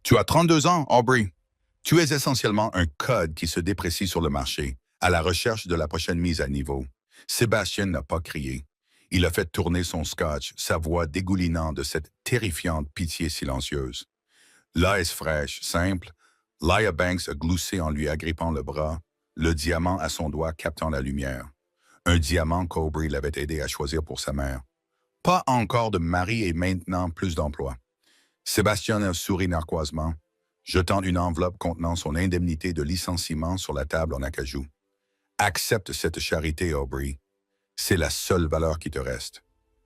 Tu as 32 ans, Aubrey. Tu es essentiellement un code qui se déprécie sur le marché, à la recherche de la prochaine mise à niveau. Sébastien n'a pas crié. Il a fait tourner son scotch, sa voix dégoulinant de cette terrifiante pitié silencieuse. Là est fraîche, simple. Laya Banks a gloussé en lui agrippant le bras, le diamant à son doigt captant la lumière. Un diamant qu'Aubrey l'avait aidé à choisir pour sa mère. Pas encore de mari et maintenant plus d'emploi. Sébastien a souri narquoisement, jetant une enveloppe contenant son indemnité de licenciement sur la table en acajou. Accepte cette charité, Aubrey. C'est la seule valeur qui te reste.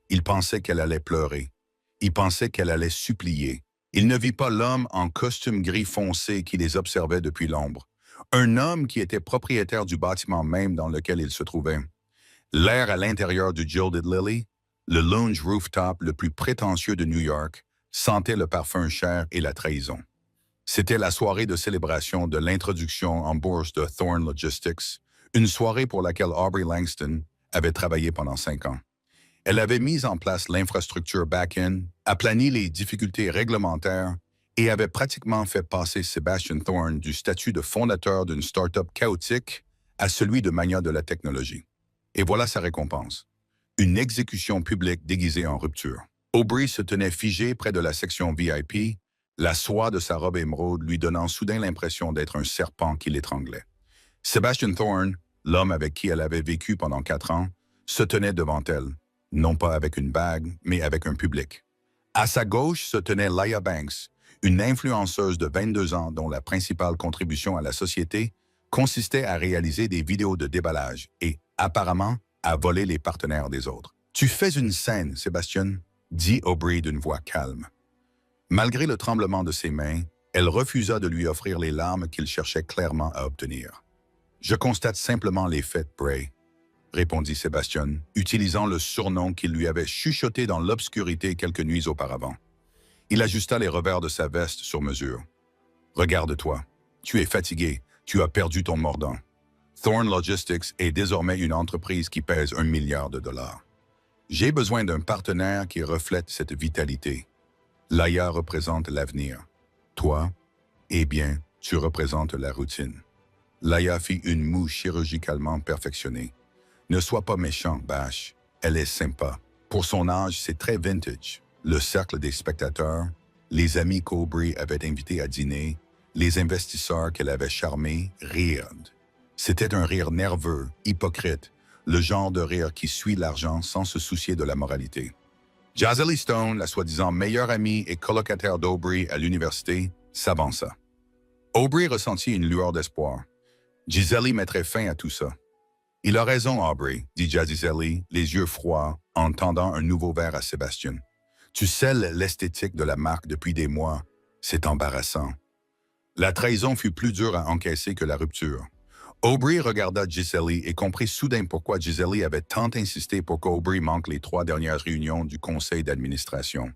Il pensait qu'elle allait pleurer. Il pensait qu'elle allait supplier. Il ne vit pas l'homme en costume gris foncé qui les observait depuis l'ombre. Un homme qui était propriétaire du bâtiment même dans lequel il se trouvait. L'air à l'intérieur du Gilded Lily, le lounge rooftop le plus prétentieux de New York, sentait le parfum cher et la trahison. C'était la soirée de célébration de l'introduction en bourse de Thorne Logistics, une soirée pour laquelle Aubrey Langston avait travaillé pendant 5 ans. Elle avait mis en place l'infrastructure back-end, aplani les difficultés réglementaires et avait pratiquement fait passer Sébastien Thorne du statut de fondateur d'une start-up chaotique à celui de magnat de la technologie. Et voilà sa récompense. Une exécution publique déguisée en rupture. Aubrey se tenait figé près de la section VIP, la soie de sa robe émeraude lui donnant soudain l'impression d'être un serpent qui l'étranglait. Sébastien Thorne, l'homme avec qui elle avait vécu pendant 4 ans, se tenait devant elle, non pas avec une bague, mais avec un public. À sa gauche se tenait Laya Banks, une influenceuse de 22 ans dont la principale contribution à la société consistait à réaliser des vidéos de déballage et, apparemment, à voler les partenaires des autres. « Tu fais une scène, Sébastien », dit Aubrey d'une voix calme. Malgré le tremblement de ses mains, elle refusa de lui offrir les larmes qu'il cherchait clairement à obtenir. « Je constate simplement les faits, Bray », répondit Sébastien, utilisant le surnom qu'il lui avait chuchoté dans l'obscurité quelques nuits auparavant. Il ajusta les revers de sa veste sur mesure. « Regarde-toi. Tu es fatigué. Tu as perdu ton mordant. Thorne Logistics est désormais une entreprise qui pèse $1 milliard. J'ai besoin d'un partenaire qui reflète cette vitalité. Laya représente l'avenir. Toi, eh bien, tu représentes la routine. » Laya fit une moue chirurgicalement perfectionnée. « Ne sois pas méchant, Bash. Elle est sympa. Pour son âge, c'est très vintage. Le cercle des spectateurs, les amis qu'Aubrey avait invités à dîner, les investisseurs qu'elle avait charmés rirent. C'était un rire nerveux, hypocrite, le genre de rire qui suit l'argent sans se soucier de la moralité. Gisele Stone, la soi-disant meilleure amie et colocataire d'Aubrey à l'université, s'avança. Aubrey ressentit une lueur d'espoir. Gisele mettrait fin à tout ça. « Il a raison, Aubrey, » dit Gisele, les yeux froids, en tendant un nouveau verre à Sébastien. « Tu scelles l'esthétique de la marque depuis des mois. C'est embarrassant. » La trahison fut plus dure à encaisser que la rupture. Aubrey regarda Gisele et comprit soudain pourquoi Gisele avait tant insisté pour qu'Aubrey manque les 3 dernières réunions du conseil d'administration.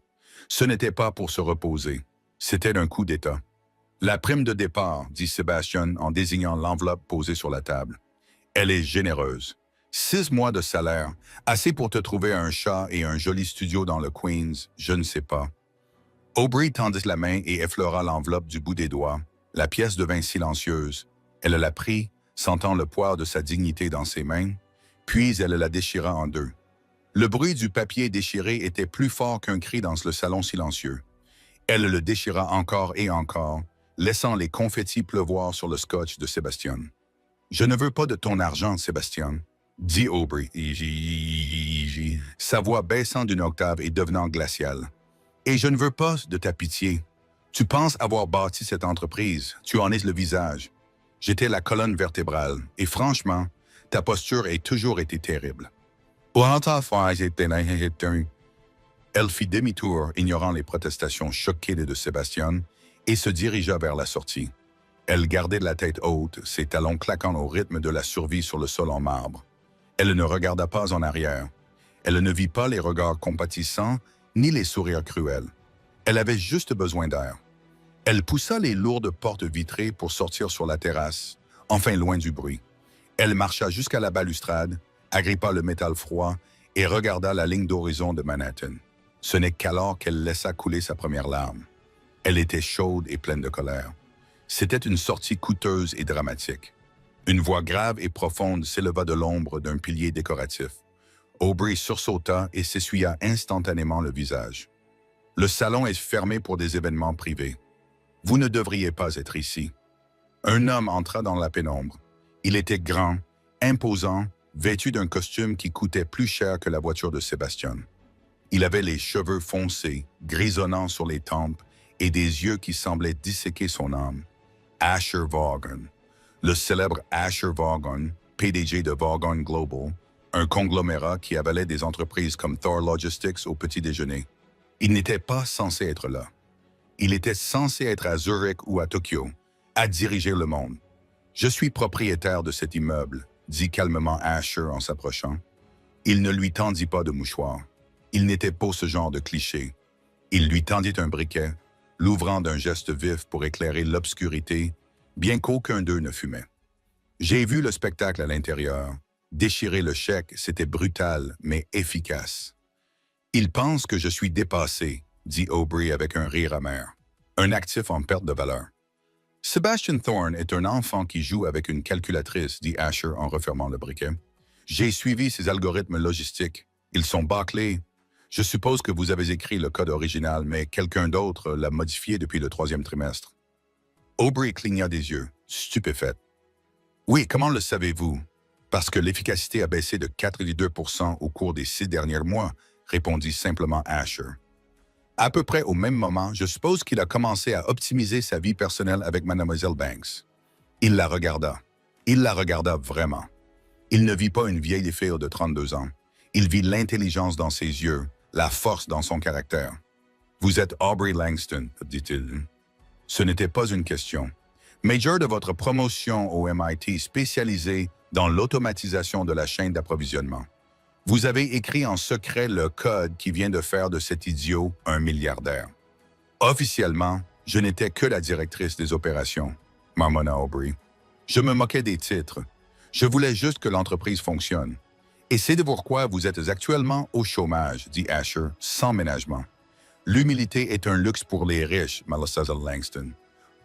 Ce n'était pas pour se reposer. C'était un coup d'État. « La prime de départ, » dit Sébastien en désignant l'enveloppe posée sur la table. « Elle est généreuse. 6 mois de salaire, assez pour te trouver un chat et un joli studio dans le Queens, je ne sais pas. » Aubrey tendit la main et effleura l'enveloppe du bout des doigts. La pièce devint silencieuse. Elle la prit, sentant le poids de sa dignité dans ses mains, puis elle la déchira en 2. Le bruit du papier déchiré était plus fort qu'un cri dans le salon silencieux. Elle le déchira encore et encore, laissant les confettis pleuvoir sur le scotch de Sébastien. « Je ne veux pas de ton argent, Sébastien, » dit Aubrey, sa voix baissant d'une octave et devenant glaciale. « Et je ne veux pas de ta pitié. Tu penses avoir bâti cette entreprise, tu en es le visage. J'étais la colonne vertébrale, et franchement, ta posture a toujours été terrible. » Elle fit demi-tour, ignorant les protestations choquées de Sébastien, et se dirigea vers la sortie. Elle gardait la tête haute, ses talons claquant au rythme de la survie sur le sol en marbre. Elle ne regarda pas en arrière. Elle ne vit pas les regards compatissants, ni les sourires cruels. Elle avait juste besoin d'air. Elle poussa les lourdes portes vitrées pour sortir sur la terrasse, enfin loin du bruit. Elle marcha jusqu'à la balustrade, agrippa le métal froid et regarda la ligne d'horizon de Manhattan. Ce n'est qu'alors qu'elle laissa couler sa première larme. Elle était chaude et pleine de colère. C'était une sortie coûteuse et dramatique. Une voix grave et profonde s'éleva de l'ombre d'un pilier décoratif. Aubrey sursauta et s'essuya instantanément le visage. Le salon est fermé pour des événements privés. Vous ne devriez pas être ici. Un homme entra dans la pénombre. Il était grand, imposant, vêtu d'un costume qui coûtait plus cher que la voiture de Sébastien. Il avait les cheveux foncés, grisonnants sur les tempes, et des yeux qui semblaient disséquer son âme. Asher Vaughan, le célèbre Asher Vaughan, PDG de Vaughan Global, un conglomérat qui avalait des entreprises comme Thor Logistics au petit déjeuner. Il n'était pas censé être là. Il était censé être à Zurich ou à Tokyo, à diriger le monde. « Je suis propriétaire de cet immeuble », dit calmement Asher en s'approchant. Il ne lui tendit pas de mouchoir. Il n'était pas ce genre de cliché. Il lui tendit un briquet, l'ouvrant d'un geste vif pour éclairer l'obscurité, bien qu'aucun d'eux ne fumait. J'ai vu le spectacle à l'intérieur. Déchirer le chèque, c'était brutal, mais efficace. « Il pense que je suis dépassé », dit Aubrey avec un rire amer. Un actif en perte de valeur. « Sebastian Thorne est un enfant qui joue avec une calculatrice », dit Asher en refermant le briquet. « J'ai suivi ses algorithmes logistiques. Ils sont bâclés. Je suppose que vous avez écrit le code original, mais quelqu'un d'autre l'a modifié depuis le 3e trimestre. » Aubrey cligna des yeux, stupéfaite. « Oui, comment le savez-vous? »« Parce que l'efficacité a baissé de 4,2% au cours des 6 derniers mois, » répondit simplement Asher. À peu près au même moment, je suppose qu'il a commencé à optimiser sa vie personnelle avec Mademoiselle Banks. Il la regarda. Il la regarda vraiment. Il ne vit pas une vieille fille de 32 ans. Il vit l'intelligence dans ses yeux, la force dans son caractère. « Vous êtes Aubrey Langston », dit-il. Ce n'était pas une question. Major de votre promotion au MIT spécialisé dans l'automatisation de la chaîne d'approvisionnement. Vous avez écrit en secret le code qui vient de faire de cet idiot un milliardaire. Officiellement, je n'étais que la directrice des opérations, marmonna Aubrey. Je me moquais des titres. Je voulais juste que l'entreprise fonctionne. Et c'est de pourquoi vous êtes actuellement au chômage, dit Asher, sans ménagement. L'humilité est un luxe pour les riches, Melissa Langston.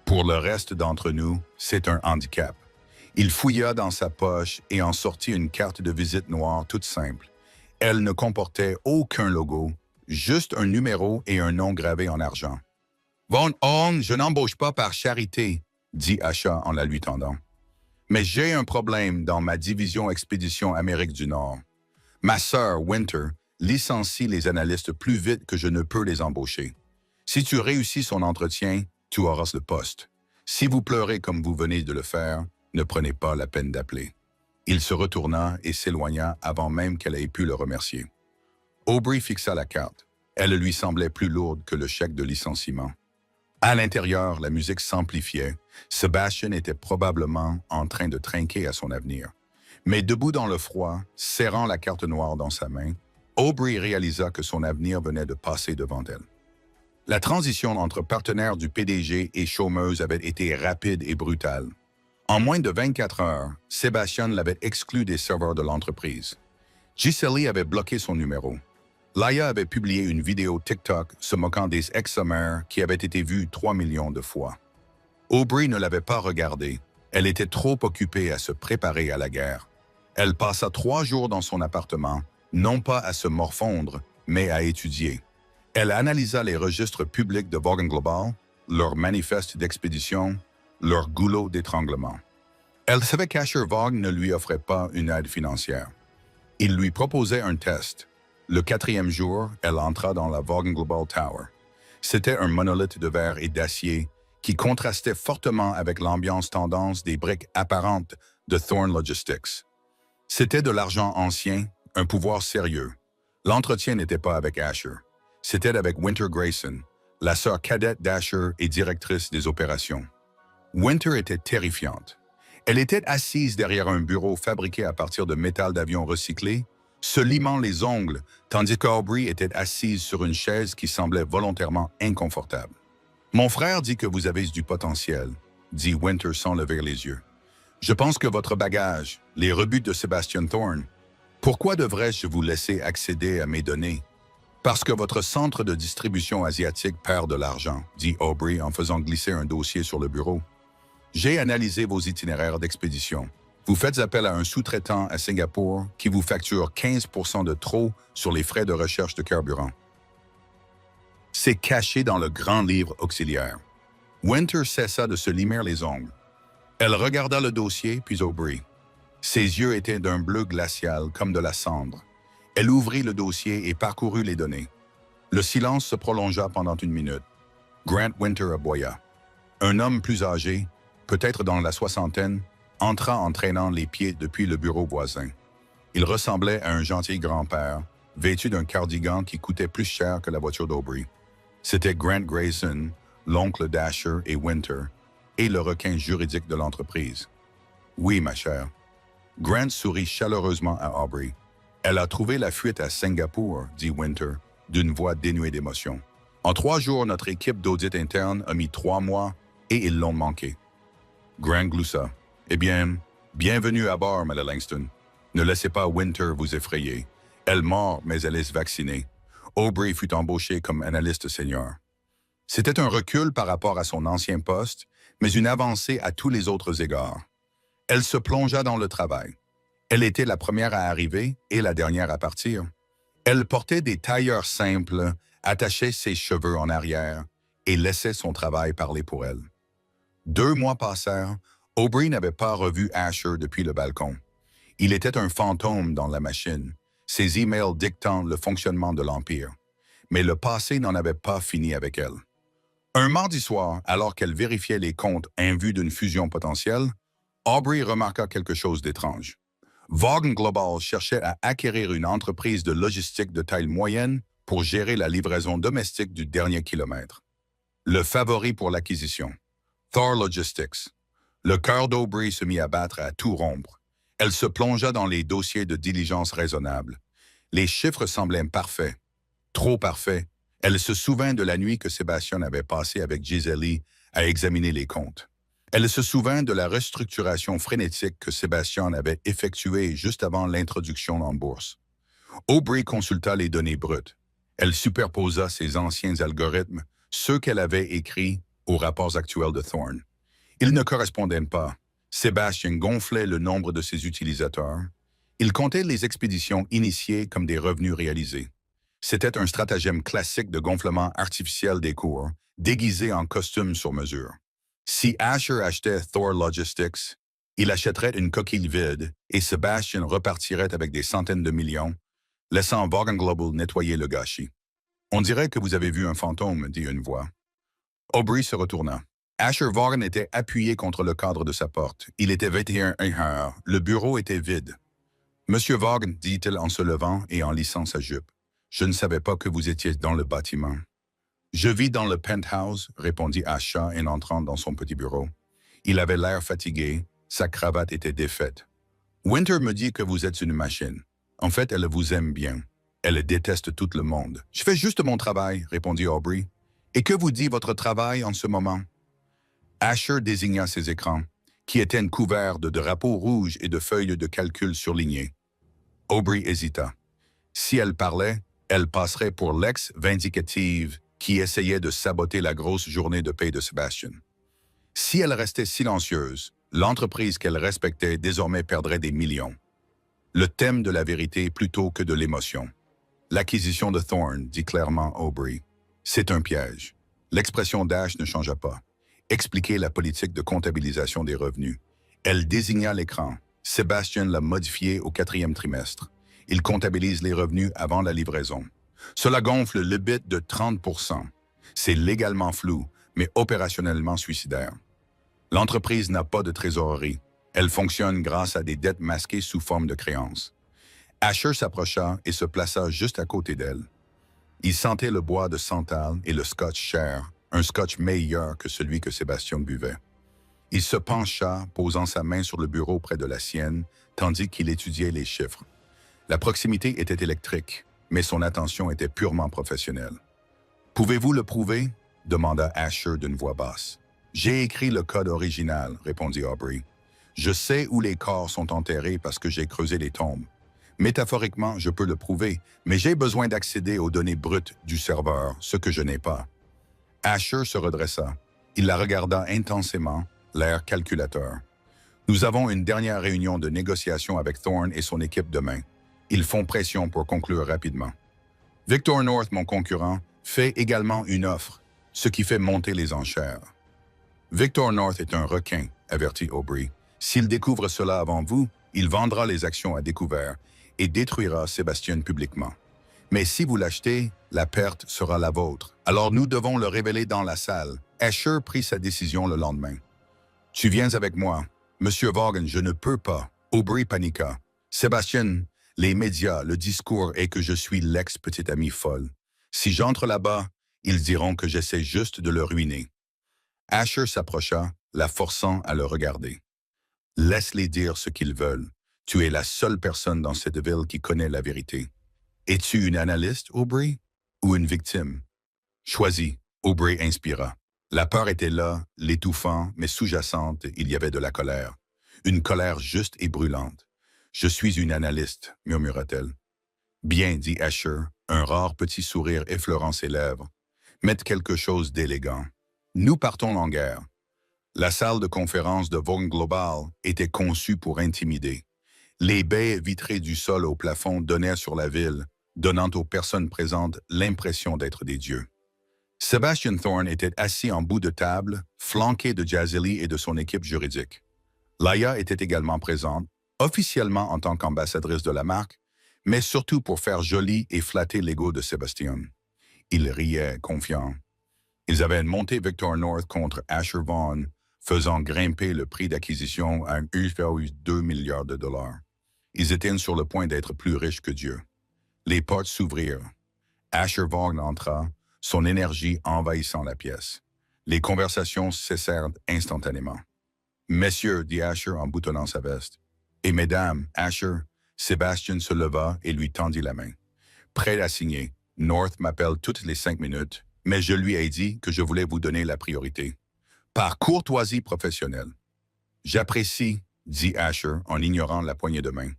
Pour le reste d'entre nous, c'est un handicap. Il fouilla dans sa poche et en sortit une carte de visite noire toute simple. Elle ne comportait aucun logo, juste un numéro et un nom gravé en argent. « Von Horn, je n'embauche pas par charité, » dit Asher en la lui tendant. « Mais j'ai un problème dans ma division Expédition Amérique du Nord. Ma sœur, Winter, licencie les analystes plus vite que je ne peux les embaucher. Si tu réussis son entretien, tu auras le poste. Si vous pleurez comme vous venez de le faire, ne prenez pas la peine d'appeler. » Il se retourna et s'éloigna avant même qu'elle ait pu le remercier. Aubrey fixa la carte. Elle lui semblait plus lourde que le chèque de licenciement. À l'intérieur, la musique s'amplifiait. Sebastian était probablement en train de trinquer à son avenir. Mais debout dans le froid, serrant la carte noire dans sa main, Aubrey réalisa que son avenir venait de passer devant elle. La transition entre partenaires du PDG et chômeuse avait été rapide et brutale. En moins de 24 heures, Sébastien l'avait exclu des serveurs de l'entreprise. Giseli avait bloqué son numéro. Laia avait publié une vidéo TikTok se moquant des ex-sommaires qui avait été vue 3 millions de fois. Aubrey ne l'avait pas regardée. Elle était trop occupée à se préparer à la guerre. Elle passa 3 jours dans son appartement, non pas à se morfondre, mais à étudier. Elle analysa les registres publics de Vaughan Global, leur manifeste d'expédition, leur goulot d'étranglement. Elle savait qu'Asher Vaughan ne lui offrait pas une aide financière. Il lui proposait un test. Le 4e jour, elle entra dans la Vaughan Global Tower. C'était un monolithe de verre et d'acier qui contrastait fortement avec l'ambiance tendance des briques apparentes de Thorne Logistics. C'était de l'argent ancien, un pouvoir sérieux. L'entretien n'était pas avec Asher. C'était avec Winter Grayson, la sœur cadette d'Asher et directrice des opérations. Winter était terrifiante. Elle était assise derrière un bureau fabriqué à partir de métal d'avion recyclé, se limant les ongles, tandis qu'Aubrey était assise sur une chaise qui semblait volontairement inconfortable. « Mon frère dit que vous avez du potentiel, » dit Winter sans lever les yeux. « Je pense que votre bagage, les rebuts de Sebastian Thorne, pourquoi devrais-je vous laisser accéder à mes données? » Parce que votre centre de distribution asiatique perd de l'argent, dit Aubrey en faisant glisser un dossier sur le bureau. J'ai analysé vos itinéraires d'expédition. Vous faites appel à un sous-traitant à Singapour qui vous facture 15% de trop sur les frais de recherche de carburant. C'est caché dans le grand livre auxiliaire. Winter cessa de se limer les ongles. Elle regarda le dossier, puis Aubrey. Ses yeux étaient d'un bleu glacial, comme de la cendre. Elle ouvrit le dossier et parcourut les données. Le silence se prolongea pendant 1 minute. Grant Winter aboya. Un homme plus âgé, peut-être dans la soixantaine, entra en traînant les pieds depuis le bureau voisin. Il ressemblait à un gentil grand-père, vêtu d'un cardigan qui coûtait plus cher que la voiture d'Aubrey. C'était Grant Grayson, l'oncle d'Asher et Winter, et le requin juridique de l'entreprise. Oui, ma chère. Grant sourit chaleureusement à Aubrey. Elle a trouvé la fuite à Singapour, dit Winter, d'une voix dénuée d'émotion. En 3 jours, notre équipe d'audit interne a mis 3 mois et ils l'ont manqué. Grant gloussa. Eh bien, bienvenue à bord, Mme Langston. Ne laissez pas Winter vous effrayer. Elle mord, mais elle est vaccinée. Aubrey fut embauché comme analyste senior. C'était un recul par rapport à son ancien poste, mais une avancée à tous les autres égards. Elle se plongea dans le travail. Elle était la première à arriver et la dernière à partir. Elle portait des tailleurs simples, attachait ses cheveux en arrière et laissait son travail parler pour elle. 2 mois passèrent, Aubrey n'avait pas revu Asher depuis le balcon. Il était un fantôme dans la machine, ses emails dictant le fonctionnement de l'Empire. Mais le passé n'en avait pas fini avec elle. Un mardi soir, alors qu'elle vérifiait les comptes en vue d'une fusion potentielle, Aubrey remarqua quelque chose d'étrange. Vaughan Global cherchait à acquérir une entreprise de logistique de taille moyenne pour gérer la livraison domestique du dernier kilomètre. Le favori pour l'acquisition, Thor Logistics. Le cœur d'Aubrey se mit à battre à tout rompre. Elle se plongea dans les dossiers de diligence raisonnables. Les chiffres semblaient parfaits, trop parfaits. Elle se souvint de la nuit que Sébastien avait passée avec Giseli à examiner les comptes. Elle se souvint de la restructuration frénétique que Sébastien avait effectuée juste avant l'introduction en bourse. Aubrey consulta les données brutes. Elle superposa ses anciens algorithmes, ceux qu'elle avait écrits, aux rapports actuels de Thorne. Ils ne correspondaient pas. Sébastien gonflait le nombre de ses utilisateurs. Il comptait les expéditions initiées comme des revenus réalisés. C'était un stratagème classique de gonflement artificiel des cours, déguisé en costume sur mesure. Si Asher achetait Thor Logistics, il achèterait une coquille vide et Sébastien repartirait avec des centaines de millions, laissant Vaughan Global nettoyer le gâchis. « On dirait que vous avez vu un fantôme », dit une voix. Aubrey se retourna. Asher Vaughan était appuyé contre le cadre de sa porte. Il était 21h. Le bureau était vide. « Monsieur Vaughan, dit-il en se levant et en lissant sa jupe. Je ne savais pas que vous étiez dans le bâtiment. »« Je vis dans le penthouse, » répondit Asher en entrant dans son petit bureau. Il avait l'air fatigué, sa cravate était défaite. « Winter me dit que vous êtes une machine. En fait, elle vous aime bien. Elle déteste tout le monde. »« Je fais juste mon travail, » répondit Aubrey. « Et que vous dit votre travail en ce moment? » Asher désigna ses écrans, qui étaient couverts de drapeaux rouges et de feuilles de calcul surlignées. Aubrey hésita. Si elle parlait, elle passerait pour l'ex-vindicative qui essayait de saboter la grosse journée de paie de Sébastien. Si elle restait silencieuse, l'entreprise qu'elle respectait désormais perdrait des millions. Le thème de la vérité plutôt que de l'émotion. L'acquisition de Thorne, dit clairement Aubrey. C'est un piège. L'expression d'Ash ne changea pas. Expliquer la politique de comptabilisation des revenus. Elle désigna l'écran. Sébastien l'a modifié au 4e trimestre. Il comptabilise les revenus avant la livraison. Cela gonfle le bit de 30%. C'est légalement flou, mais opérationnellement suicidaire. L'entreprise n'a pas de trésorerie. Elle fonctionne grâce à des dettes masquées sous forme de créances. Asher s'approcha et se plaça juste à côté d'elle. Il sentait le bois de santal et le scotch cher, un scotch meilleur que celui que Sébastien buvait. Il se pencha, posant sa main sur le bureau près de la sienne, tandis qu'il étudiait les chiffres. La proximité était électrique, mais son attention était purement professionnelle. « Pouvez-vous le prouver ?» demanda Asher d'une voix basse. « J'ai écrit le code original, » répondit Aubrey. « Je sais où les corps sont enterrés parce que j'ai creusé les tombes. Métaphoriquement, je peux le prouver, mais j'ai besoin d'accéder aux données brutes du serveur, ce que je n'ai pas. Asher se redressa. Il la regarda intensément, l'air calculateur. Nous avons une dernière réunion de négociation avec Thorne et son équipe demain. Ils font pression pour conclure rapidement. Victor North, mon concurrent, fait également une offre, ce qui fait monter les enchères. Victor North est un requin, avertit Aubrey. S'il découvre cela avant vous, il vendra les actions à découvert et détruira Sébastien publiquement. Mais si vous l'achetez, la perte sera la vôtre. Alors nous devons le révéler dans la salle. Asher prit sa décision le lendemain. « Tu viens avec moi. Monsieur Vaughan, je ne peux pas. » Aubrey paniqua. « Sébastien, les médias, le discours est que je suis l'ex-petite amie folle. Si j'entre là-bas, ils diront que j'essaie juste de le ruiner. » Asher s'approcha, la forçant à le regarder. « Laisse-les dire ce qu'ils veulent. Tu es la seule personne dans cette ville qui connaît la vérité. Es-tu une analyste, Aubrey, ou une victime? » Choisis. Aubrey inspira. La peur était là, l'étouffant, mais sous-jacente, il y avait de la colère. Une colère juste et brûlante. « Je suis une analyste, » murmura-t-elle. « Bien, dit Asher, un rare petit sourire effleurant ses lèvres. Mettez quelque chose d'élégant. Nous partons en guerre. » La salle de conférence de Vaughan Global était conçue pour intimider. Les baies vitrées du sol au plafond donnaient sur la ville, donnant aux personnes présentes l'impression d'être des dieux. Sébastien Thorne était assis en bout de table, flanqué de Jazely et de son équipe juridique. Laia était également présente, officiellement en tant qu'ambassadrice de la marque, mais surtout pour faire joli et flatter l'ego de Sébastien. Il riait, confiant. Ils avaient monté Victor North contre Asher Vaughan, faisant grimper le prix d'acquisition à 1,2 milliard de dollars. Ils étaient sur le point d'être plus riches que Dieu. Les portes s'ouvrirent. Asher Vaughan entra, son énergie envahissant la pièce. Les conversations cessèrent instantanément. « Messieurs, dit Asher en boutonnant sa veste. Et mesdames, Asher, Sébastien se leva et lui tendit la main. Prêt à signer. North m'appelle toutes les 5 minutes, mais je lui ai dit que je voulais vous donner la priorité. Par courtoisie professionnelle. J'apprécie, dit Asher en ignorant la poignée de main.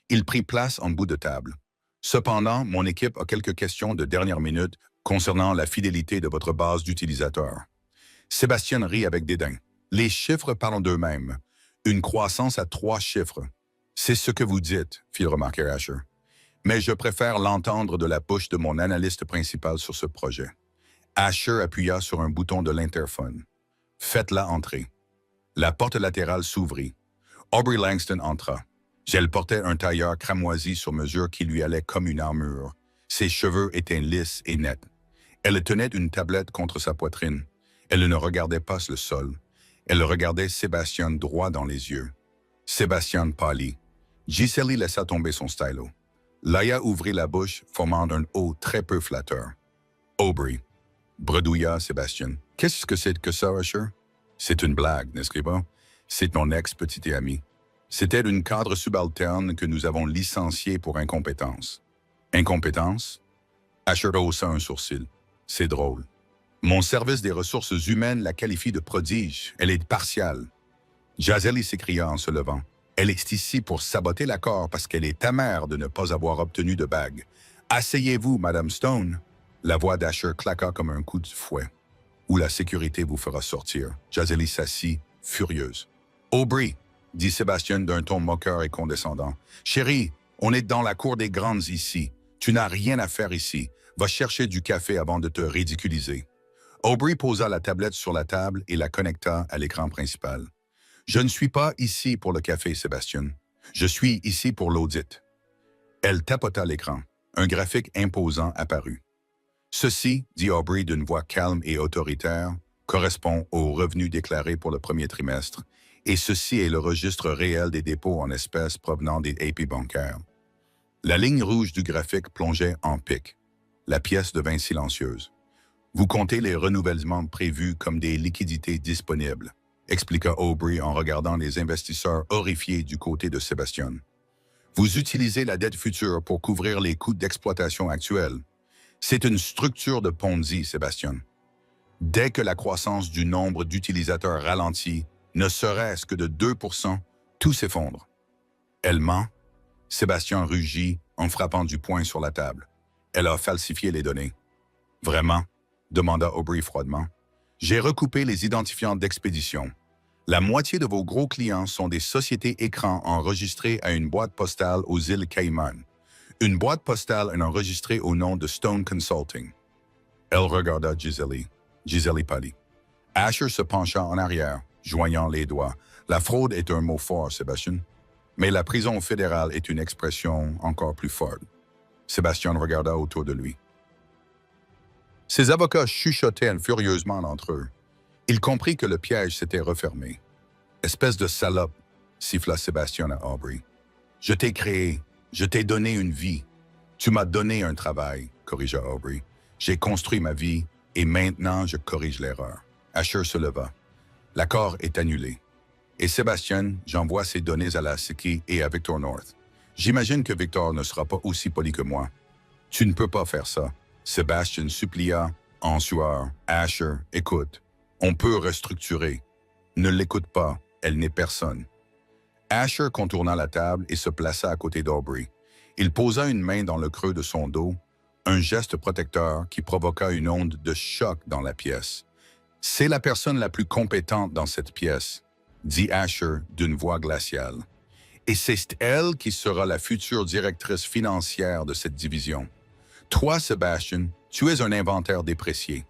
Il prit place en bout de table. Cependant, mon équipe a quelques questions de dernière minute concernant la fidélité de votre base d'utilisateurs. Sébastien rit avec dédain. Les chiffres parlent d'eux-mêmes. Une croissance à 3 chiffres. C'est ce que vous dites, fit remarquer Asher. Mais je préfère l'entendre de la bouche de mon analyste principal sur ce projet. Asher appuya sur un bouton de l'interphone. Faites-la entrer. La porte latérale s'ouvrit. Aubrey Langston entra. Elle portait un tailleur cramoisi sur mesure qui lui allait comme une armure. Ses cheveux étaient lisses et nets. Elle tenait une tablette contre sa poitrine. Elle ne regardait pas le sol. Elle regardait Sébastien droit dans les yeux. Sébastien pâlit. Gisely laissa tomber son stylo. Laia ouvrit la bouche, formant un O très peu flatteur. Aubrey, bredouilla Sébastien. Qu'est-ce que c'est que ça, Asher? C'est une blague, n'est-ce pas? C'est mon ex-petite amie. C'était une cadre subalterne que nous avons licenciée pour incompétence. Incompétence? Asher haussa un sourcil. C'est drôle. Mon service des ressources humaines la qualifie de prodige. Elle est partiale. Jazely s'écria en se levant. Elle est ici pour saboter l'accord parce qu'elle est amère de ne pas avoir obtenu de bague. Asseyez-vous, Madame Stone. La voix d'Asher claqua comme un coup de fouet. Ou la sécurité vous fera sortir. Jazely s'assit, furieuse. Aubrey, dit Sébastien d'un ton moqueur et condescendant. Chérie, on est dans la cour des grandes ici. Tu n'as rien à faire ici. Va chercher du café avant de te ridiculiser. Aubrey posa la tablette sur la table et la connecta à l'écran principal. Je ne suis pas ici pour le café, Sébastien. Je suis ici pour l'audit. Elle tapota l'écran. Un graphique imposant apparut. Ceci, dit Aubrey d'une voix calme et autoritaire, correspond aux revenus déclarés pour le premier trimestre, et ceci est le registre réel des dépôts en espèces provenant des AP bancaires. La ligne rouge du graphique plongeait en pic. La pièce devint silencieuse. Vous comptez les renouvellements prévus comme des liquidités disponibles, expliqua Aubrey en regardant les investisseurs horrifiés du côté de Sébastien. Vous utilisez la dette future pour couvrir les coûts d'exploitation actuels. C'est une structure de Ponzi, Sébastien. Dès que la croissance du nombre d'utilisateurs ralentit, ne serait-ce que de 2%, tout s'effondre. Elle ment. Sébastien rugit en frappant du poing sur la table. Elle a falsifié les données. Vraiment? Demanda Aubrey froidement. J'ai recoupé les identifiants d'expédition. La moitié de vos gros clients sont des sociétés écrans enregistrées à une boîte postale aux îles Caïman. Une boîte postale est enregistrée au nom de Stone Consulting. Elle regarda Gisele. Gisele pâlit. Asher se pencha en arrière, joignant les doigts. La fraude est un mot fort, Sébastien. Mais la prison fédérale est une expression encore plus forte. Sébastien regarda autour de lui. Ses avocats chuchotaient furieusement entre eux. Il comprit que le piège s'était refermé. « Espèce de salope !» siffla Sébastien à Aubrey. « Je t'ai créé, je t'ai donné une vie. Tu m'as donné un travail, » corrigea Aubrey. « J'ai construit ma vie et maintenant je corrige l'erreur. » Asher se leva. « L'accord est annulé. Et Sébastien, j'envoie ces données à la SECI et à Victor North. J'imagine que Victor ne sera pas aussi poli que moi. »« Tu ne peux pas faire ça. » Sébastien supplia, en sueur. « Asher, écoute. On peut restructurer. Ne l'écoute pas, elle n'est personne. » Asher contourna la table et se plaça à côté d'Aubrey. Il posa une main dans le creux de son dos, un geste protecteur qui provoqua une onde de choc dans la pièce. « C'est la personne la plus compétente dans cette pièce, » dit Asher d'une voix glaciale. « Et c'est elle qui sera la future directrice financière de cette division. Toi, Sébastien, tu es un inventaire déprécié. »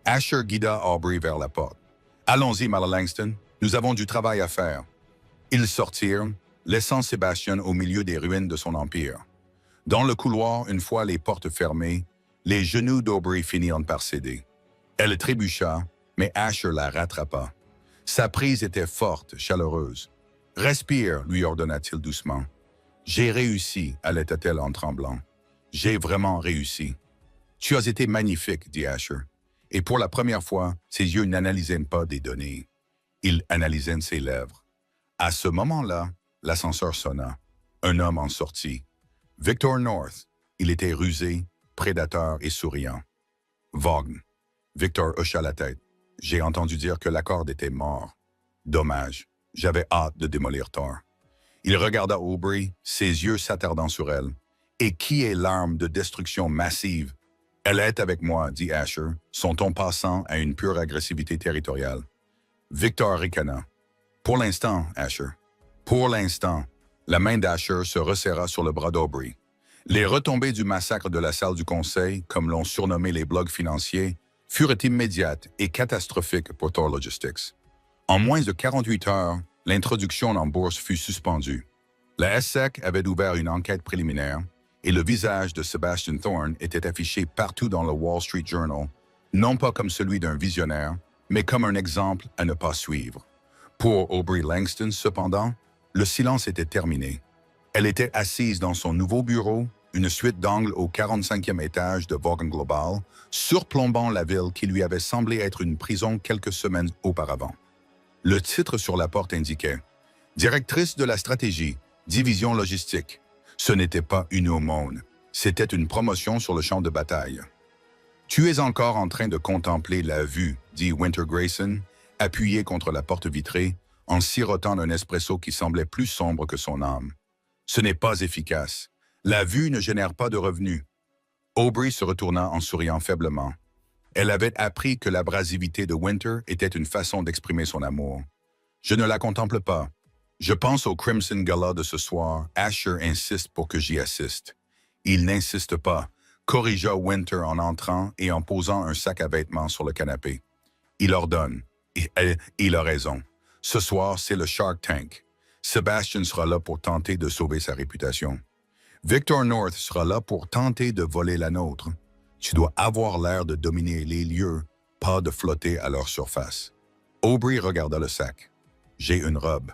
Asher guida Aubrey vers la porte. « Allons-y, Mala Langston, nous avons du travail à faire. » Ils sortirent, laissant Sébastien au milieu des ruines de son empire. Dans le couloir, une fois les portes fermées, les genoux d'Aubrey finirent par céder. Elle trébucha, mais Asher la rattrapa. Sa prise était forte, chaleureuse. « Respire, lui ordonna-t-il doucement. « J'ai réussi, allaita-t-elle en tremblant. « J'ai vraiment réussi. »« Tu as été magnifique, » dit Asher. Et pour la première fois, ses yeux n'analysaient pas des données. Ils analysaient ses lèvres. À ce moment-là, l'ascenseur sonna. Un homme en sortit. Victor North. Il était rusé, prédateur et souriant. Vaughn. Victor hocha la tête. J'ai entendu dire que l'accord était mort. Dommage. J'avais hâte de démolir Thor. Il regarda Aubrey, ses yeux s'attardant sur elle. Et qui est l'arme de destruction massive? Elle est avec moi, dit Asher, son ton passant à une pure agressivité territoriale. Victor ricana. Pour l'instant, Asher. Pour l'instant. La main d'Asher se resserra sur le bras d'Aubrey. Les retombées du massacre de la salle du conseil, comme l'ont surnommé les blogs financiers, furent immédiates et catastrophiques pour Thor Logistics. En moins de 48 heures, l'introduction en bourse fut suspendue. La SEC avait ouvert une enquête préliminaire et le visage de Sebastian Thorne était affiché partout dans le Wall Street Journal, non pas comme celui d'un visionnaire, mais comme un exemple à ne pas suivre. Pour Aubrey Langston, cependant, le silence était terminé. Elle était assise dans son nouveau bureau, une suite d'angles au 45e étage de Vaughn Global, surplombant la ville qui lui avait semblé être une prison quelques semaines auparavant. Le titre sur la porte indiquait « Directrice de la stratégie, division logistique ». Ce n'était pas une aumône, c'était une promotion sur le champ de bataille. « Tu es encore en train de contempler la vue », dit Winter Grayson, appuyé contre la porte vitrée, en sirotant un espresso qui semblait plus sombre que son âme. « Ce n'est pas efficace. La vue ne génère pas de revenus. » Aubrey se retourna en souriant faiblement. Elle avait appris que l'abrasivité de Winter était une façon d'exprimer son amour. « Je ne la contemple pas. Je pense au Crimson Gala de ce soir. Asher insiste pour que j'y assiste. » « Il n'insiste pas, » corrigea Winter en entrant et en posant un sac à vêtements sur le canapé. « Il ordonne. Et il a raison. Ce soir, c'est le Shark Tank. Sébastien sera là pour tenter de sauver sa réputation. Victor North sera là pour tenter de voler la nôtre. Tu dois avoir l'air de dominer les lieux, pas de flotter à leur surface. » Aubrey regarda le sac. « J'ai une robe.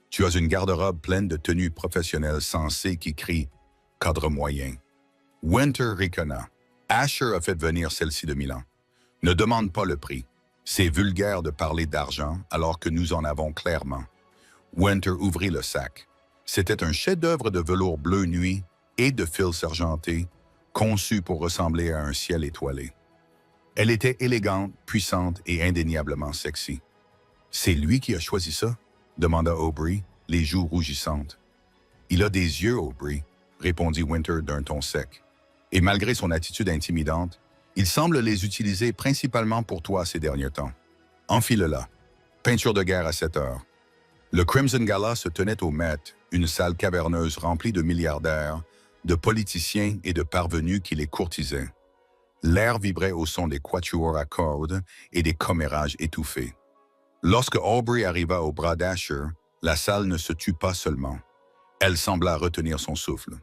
Tu as une garde-robe pleine de tenues professionnelles sensées qui crie « cadre moyen ». Winter ricana. Asher a fait venir celle-ci de Milan. Ne demande pas le prix. C'est vulgaire de parler d'argent alors que nous en avons clairement. Winter ouvrit le sac. C'était un chef-d'œuvre de velours bleu nuit et de fils argentés, conçu pour ressembler à un ciel étoilé. Elle était élégante, puissante et indéniablement sexy. « C'est lui qui a choisi ça ?» demanda Aubrey, les joues rougissantes. Il a des yeux, Aubrey, répondit Winter d'un ton sec. Et malgré son attitude intimidante, il semble les utiliser principalement pour toi ces derniers temps. Enfile-la. Peinture de guerre à 7 heures. Le Crimson Gala se tenait au Met, une salle caverneuse remplie de milliardaires, de politiciens et de parvenus qui les courtisaient. L'air vibrait au son des quatuors à cordes et des commérages étouffés. Lorsque Aubrey arriva au bras d'Asher, la salle ne se tut pas seulement. Elle sembla retenir son souffle.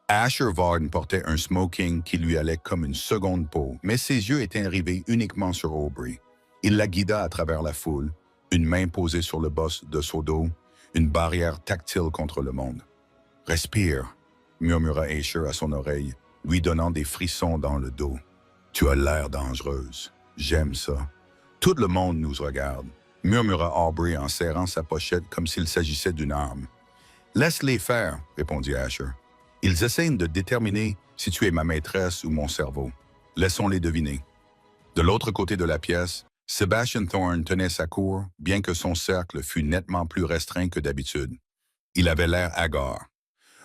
Asher Varden portait un smoking qui lui allait comme une seconde peau, mais ses yeux étaient rivés uniquement sur Aubrey. Il la guida à travers la foule, une main posée sur le boss de son dos, une barrière tactile contre le monde. « Respire », murmura Asher à son oreille, lui donnant des frissons dans le dos. « Tu as l'air dangereuse. J'aime ça. Tout le monde nous regarde », murmura Aubrey en serrant sa pochette comme s'il s'agissait d'une arme. « Laisse-les faire », répondit Asher. « Ils essayent de déterminer si tu es ma maîtresse ou mon cerveau. Laissons-les deviner. » De l'autre côté de la pièce, Sebastian Thorne tenait sa cour, bien que son cercle fût nettement plus restreint que d'habitude. Il avait l'air hagard.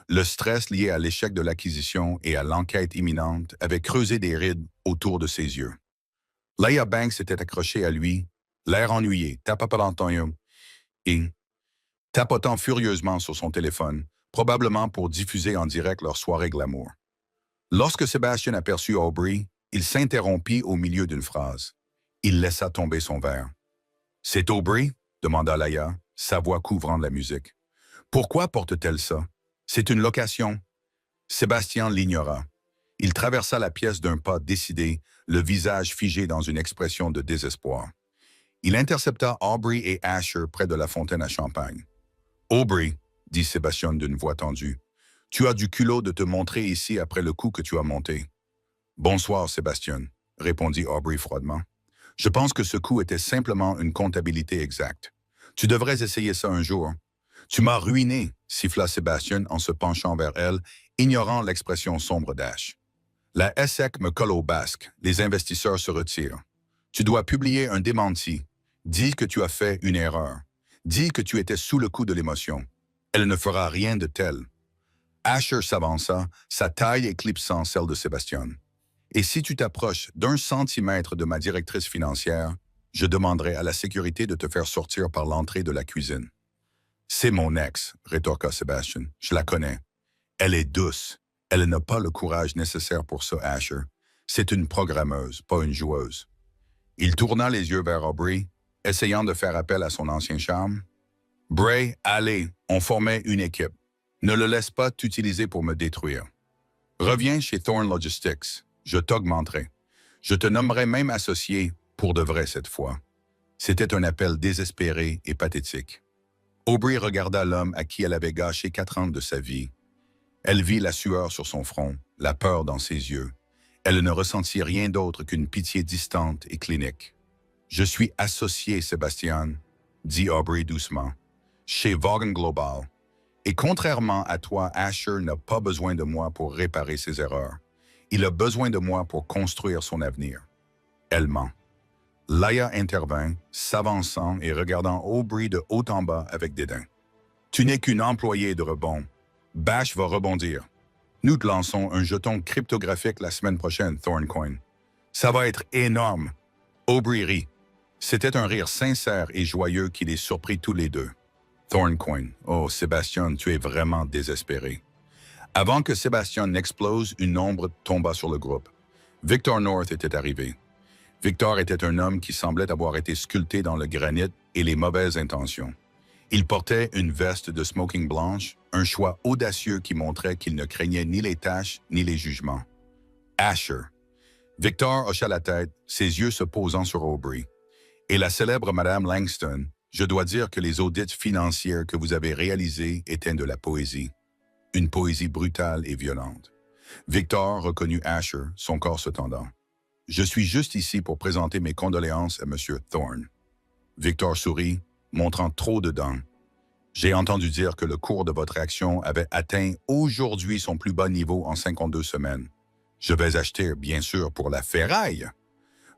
Le stress lié à l'échec de l'acquisition et à l'enquête imminente avait creusé des rides autour de ses yeux. Laya Banks était accrochée à lui, l'air ennuyé, tapotant furieusement sur son téléphone, probablement pour diffuser en direct leur soirée glamour. Lorsque Sebastian aperçut Aubrey, il s'interrompit au milieu d'une phrase. Il laissa tomber son verre. « C'est Aubrey ?» demanda Laya, sa voix couvrant la musique. « Pourquoi porte-t-elle ça? C'est une location. » Sébastien l'ignora. Il traversa la pièce d'un pas décidé, le visage figé dans une expression de désespoir. Il intercepta Aubrey et Asher près de la fontaine à champagne. « Aubrey, » dit Sébastien d'une voix tendue, « tu as du culot de te montrer ici après le coup que tu as monté. »« Bonsoir, Sébastien, » répondit Aubrey froidement. « Je pense que ce coup était simplement une comptabilité exacte. Tu devrais essayer ça un jour. »« Tu m'as ruiné, » siffla Sébastien en se penchant vers elle, ignorant l'expression sombre d'Ash. « La SEC me colle au basque. Les investisseurs se retirent. Tu dois publier un démenti. Dis que tu as fait une erreur. Dis que tu étais sous le coup de l'émotion. Elle ne fera rien de tel. » Asher s'avança, sa taille éclipsant celle de Sébastien. « Et si tu t'approches d'1 centimètre de ma directrice financière, je demanderai à la sécurité de te faire sortir par l'entrée de la cuisine. »« C'est mon ex, » rétorqua Sébastien. « Je la connais. Elle est douce. Elle n'a pas le courage nécessaire pour ça, Asher. C'est une programmeuse, pas une joueuse. » Il tourna les yeux vers Aubrey, essayant de faire appel à son ancien charme. « Bray, allez, on formait une équipe. Ne le laisse pas t'utiliser pour me détruire. Reviens chez Thorne Logistics. Je t'augmenterai. Je te nommerai même associé, pour de vrai cette fois. » C'était un appel désespéré et pathétique. Aubrey regarda l'homme à qui elle avait gâché 4 ans de sa vie. Elle vit la sueur sur son front, la peur dans ses yeux. Elle ne ressentit rien d'autre qu'une pitié distante et clinique. « Je suis associé, Sébastien, » dit Aubrey doucement, « chez Vaughan Global. Et contrairement à toi, Asher n'a pas besoin de moi pour réparer ses erreurs. Il a besoin de moi pour construire son avenir. » Elle ment. Laya intervint, s'avançant et regardant Aubrey de haut en bas avec dédain. « Tu n'es qu'une employée de rebond. Bash va rebondir. Nous te lançons un jeton cryptographique la semaine prochaine, Thorncoin. Ça va être énorme. » Aubrey rit. C'était un rire sincère et joyeux qui les surprit tous les deux. Thorncoin. Oh, Sébastien, tu es vraiment désespéré. Avant que Sébastien n'explose, une ombre tomba sur le groupe. Victor North était arrivé. Victor était un homme qui semblait avoir été sculpté dans le granit et les mauvaises intentions. Il portait une veste de smoking blanche, un choix audacieux qui montrait qu'il ne craignait ni les tâches ni les jugements. Asher. Victor hocha la tête, ses yeux se posant sur Aubrey. Et la célèbre Madame Langston, je dois dire que les audits financiers que vous avez réalisés étaient de la poésie. Une poésie brutale et violente. Victor reconnut Asher, son corps se tendant. « Je suis juste ici pour présenter mes condoléances à M. Thorne. » Victor sourit, montrant trop de dents. « J'ai entendu dire que le cours de votre action avait atteint aujourd'hui son plus bas niveau en 52 semaines. Je vais acheter, bien sûr, pour la ferraille. »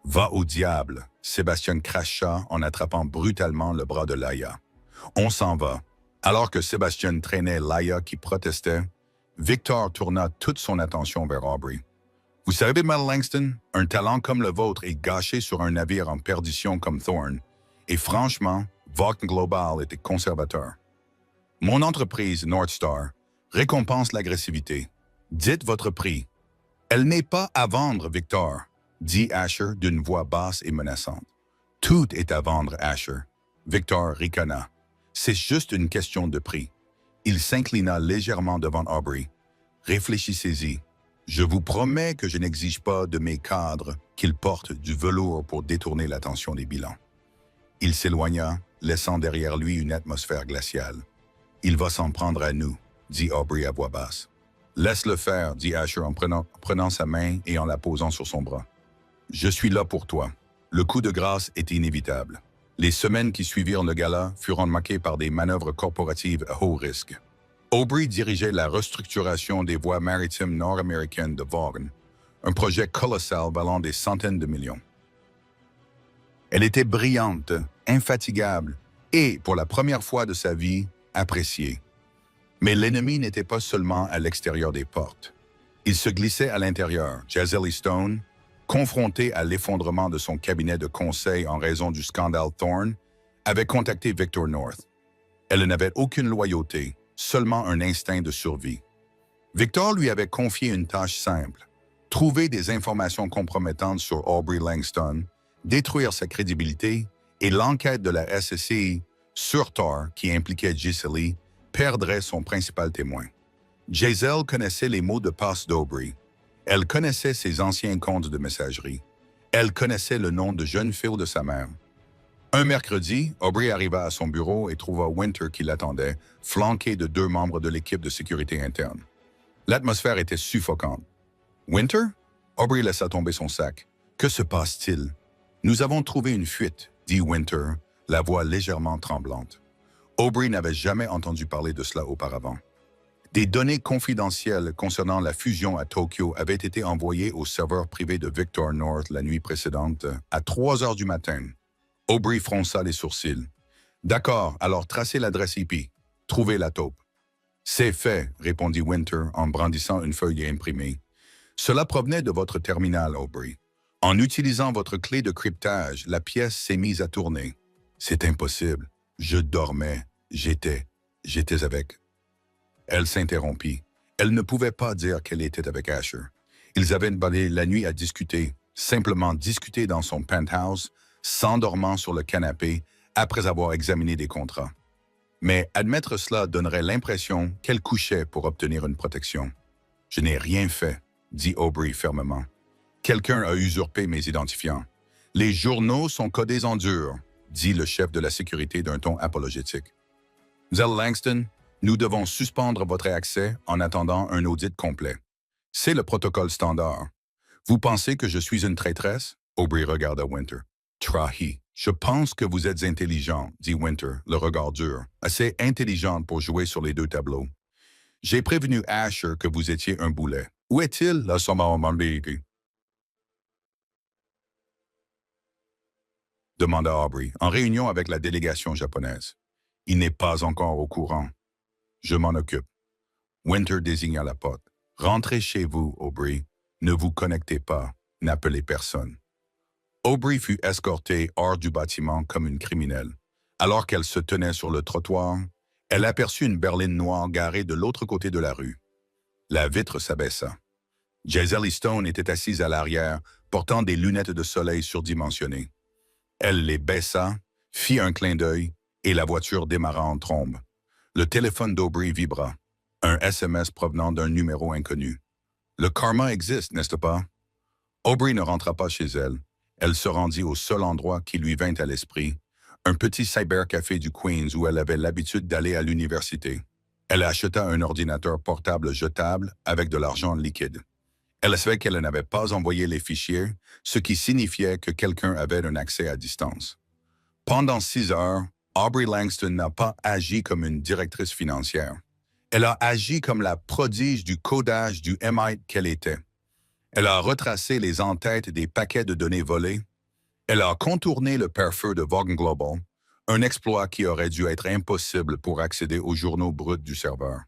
« Va au diable !» Sébastien cracha en attrapant brutalement le bras de Laya. « On s'en va. Alors que Sébastien traînait Laia qui protestait, Victor tourna toute son attention vers Aubrey. Vous savez, Mel Langston, un talent comme le vôtre est gâché sur un navire en perdition comme Thorn, et franchement, Vulcan Global était conservateur. Mon entreprise, Northstar, récompense l'agressivité. Dites votre prix. Elle n'est pas à vendre, Victor, dit Asher d'une voix basse et menaçante. Tout est à vendre, Asher. Victor ricana. C'est juste une question de prix. Il s'inclina légèrement devant Aubrey. Réfléchissez-y. Je vous promets que je n'exige pas de mes cadres qu'ils portent du velours pour détourner l'attention des bilans. Il s'éloigna, laissant derrière lui une atmosphère glaciale. Il va s'en prendre à nous, dit Aubrey à voix basse. Laisse-le faire, dit Asher en prenant sa main et en la posant sur son bras. Je suis là pour toi. Le coup de grâce était inévitable. Les semaines qui suivirent le gala furent marquées par des manœuvres corporatives à haut risque. Aubrey dirigeait la restructuration des voies maritimes nord-américaines de Vaughan, un projet colossal valant des centaines de millions. Elle était brillante, infatigable et, pour la première fois de sa vie, appréciée. Mais l'ennemi n'était pas seulement à l'extérieur des portes. Il se glissait à l'intérieur. Gisele Stone, confrontée à l'effondrement de son cabinet de conseil en raison du scandale Thorn, avait contacté Victor North. Elle n'avait aucune loyauté, seulement un instinct de survie. Victor lui avait confié une tâche simple, trouver des informations compromettantes sur Aubrey Langston, détruire sa crédibilité et l'enquête de la SSI sur Thor, qui impliquait Gisele, perdrait son principal témoin. Gisele connaissait les mots de passe d'Aubrey. Elle connaissait ses anciens comptes de messagerie. Elle connaissait le nom de jeune fille de sa mère. Un mercredi, Aubrey arriva à son bureau et trouva Winter qui l'attendait, flanqué de 2 membres de l'équipe de sécurité interne. L'atmosphère était suffocante. « Winter ?» Aubrey laissa tomber son sac. « Que se passe-t-il ?»« Nous avons trouvé une fuite, » dit Winter, la voix légèrement tremblante. Aubrey n'avait jamais entendu parler de cela auparavant. Des données confidentielles concernant la fusion à Tokyo avaient été envoyées au serveur privé de Victor North la nuit précédente, à 3 heures du matin. Aubrey fronça les sourcils. « D'accord, alors tracez l'adresse IP. Trouvez la taupe. »« C'est fait, » répondit Winter en brandissant une feuille imprimée. « Cela provenait de votre terminal, Aubrey. En utilisant votre clé de cryptage, la pièce s'est mise à tourner. C'est impossible. Je dormais. J'étais avec... » Elle s'interrompit. Elle ne pouvait pas dire qu'elle était avec Asher. Ils avaient passé la nuit à discuter, simplement discuter dans son penthouse, s'endormant sur le canapé après avoir examiné des contrats. Mais admettre cela donnerait l'impression qu'elle couchait pour obtenir une protection. « Je n'ai rien fait, » dit Aubrey fermement. « Quelqu'un a usurpé mes identifiants. Les journaux sont codés en dur, » dit le chef de la sécurité d'un ton apologétique. « Zell Langston, nous devons suspendre votre accès en attendant un audit complet. C'est le protocole standard. Vous pensez que je suis une traîtresse? » Aubrey regarda Winter. « Trahi. Je pense que vous êtes intelligent, » dit Winter, le regard dur. « Assez intelligent pour jouer sur les 2 tableaux. J'ai prévenu Asher que vous étiez un boulet. Où est-il, la Sommamambéité? » demanda Aubrey, en réunion avec la délégation japonaise. « Il n'est pas encore au courant. » « Je m'en occupe. » Winter désigna la porte. « Rentrez chez vous, Aubrey. Ne vous connectez pas. N'appelez personne. » Aubrey fut escortée hors du bâtiment comme une criminelle. Alors qu'elle se tenait sur le trottoir, elle aperçut une berline noire garée de l'autre côté de la rue. La vitre s'abaissa. Gisele Stone était assise à l'arrière, portant des lunettes de soleil surdimensionnées. Elle les baissa, fit un clin d'œil, et la voiture démarra en trombe. Le téléphone d'Aubrey vibra. Un SMS provenant d'un numéro inconnu. Le karma existe, n'est-ce pas? Aubrey ne rentra pas chez elle. Elle se rendit au seul endroit qui lui vint à l'esprit, un petit cybercafé du Queens où elle avait l'habitude d'aller à l'université. Elle acheta un ordinateur portable jetable avec de l'argent liquide. Elle savait qu'elle n'avait pas envoyé les fichiers, ce qui signifiait que quelqu'un avait un accès à distance. Pendant 6 heures, Aubrey Langston n'a pas agi comme une directrice financière. Elle a agi comme la prodige du codage du MIT qu'elle était. Elle a retracé les entêtes des paquets de données volés. Elle a contourné le pare-feu de Vaughan Global, Un exploit qui aurait dû être impossible pour accéder aux journaux bruts du serveur.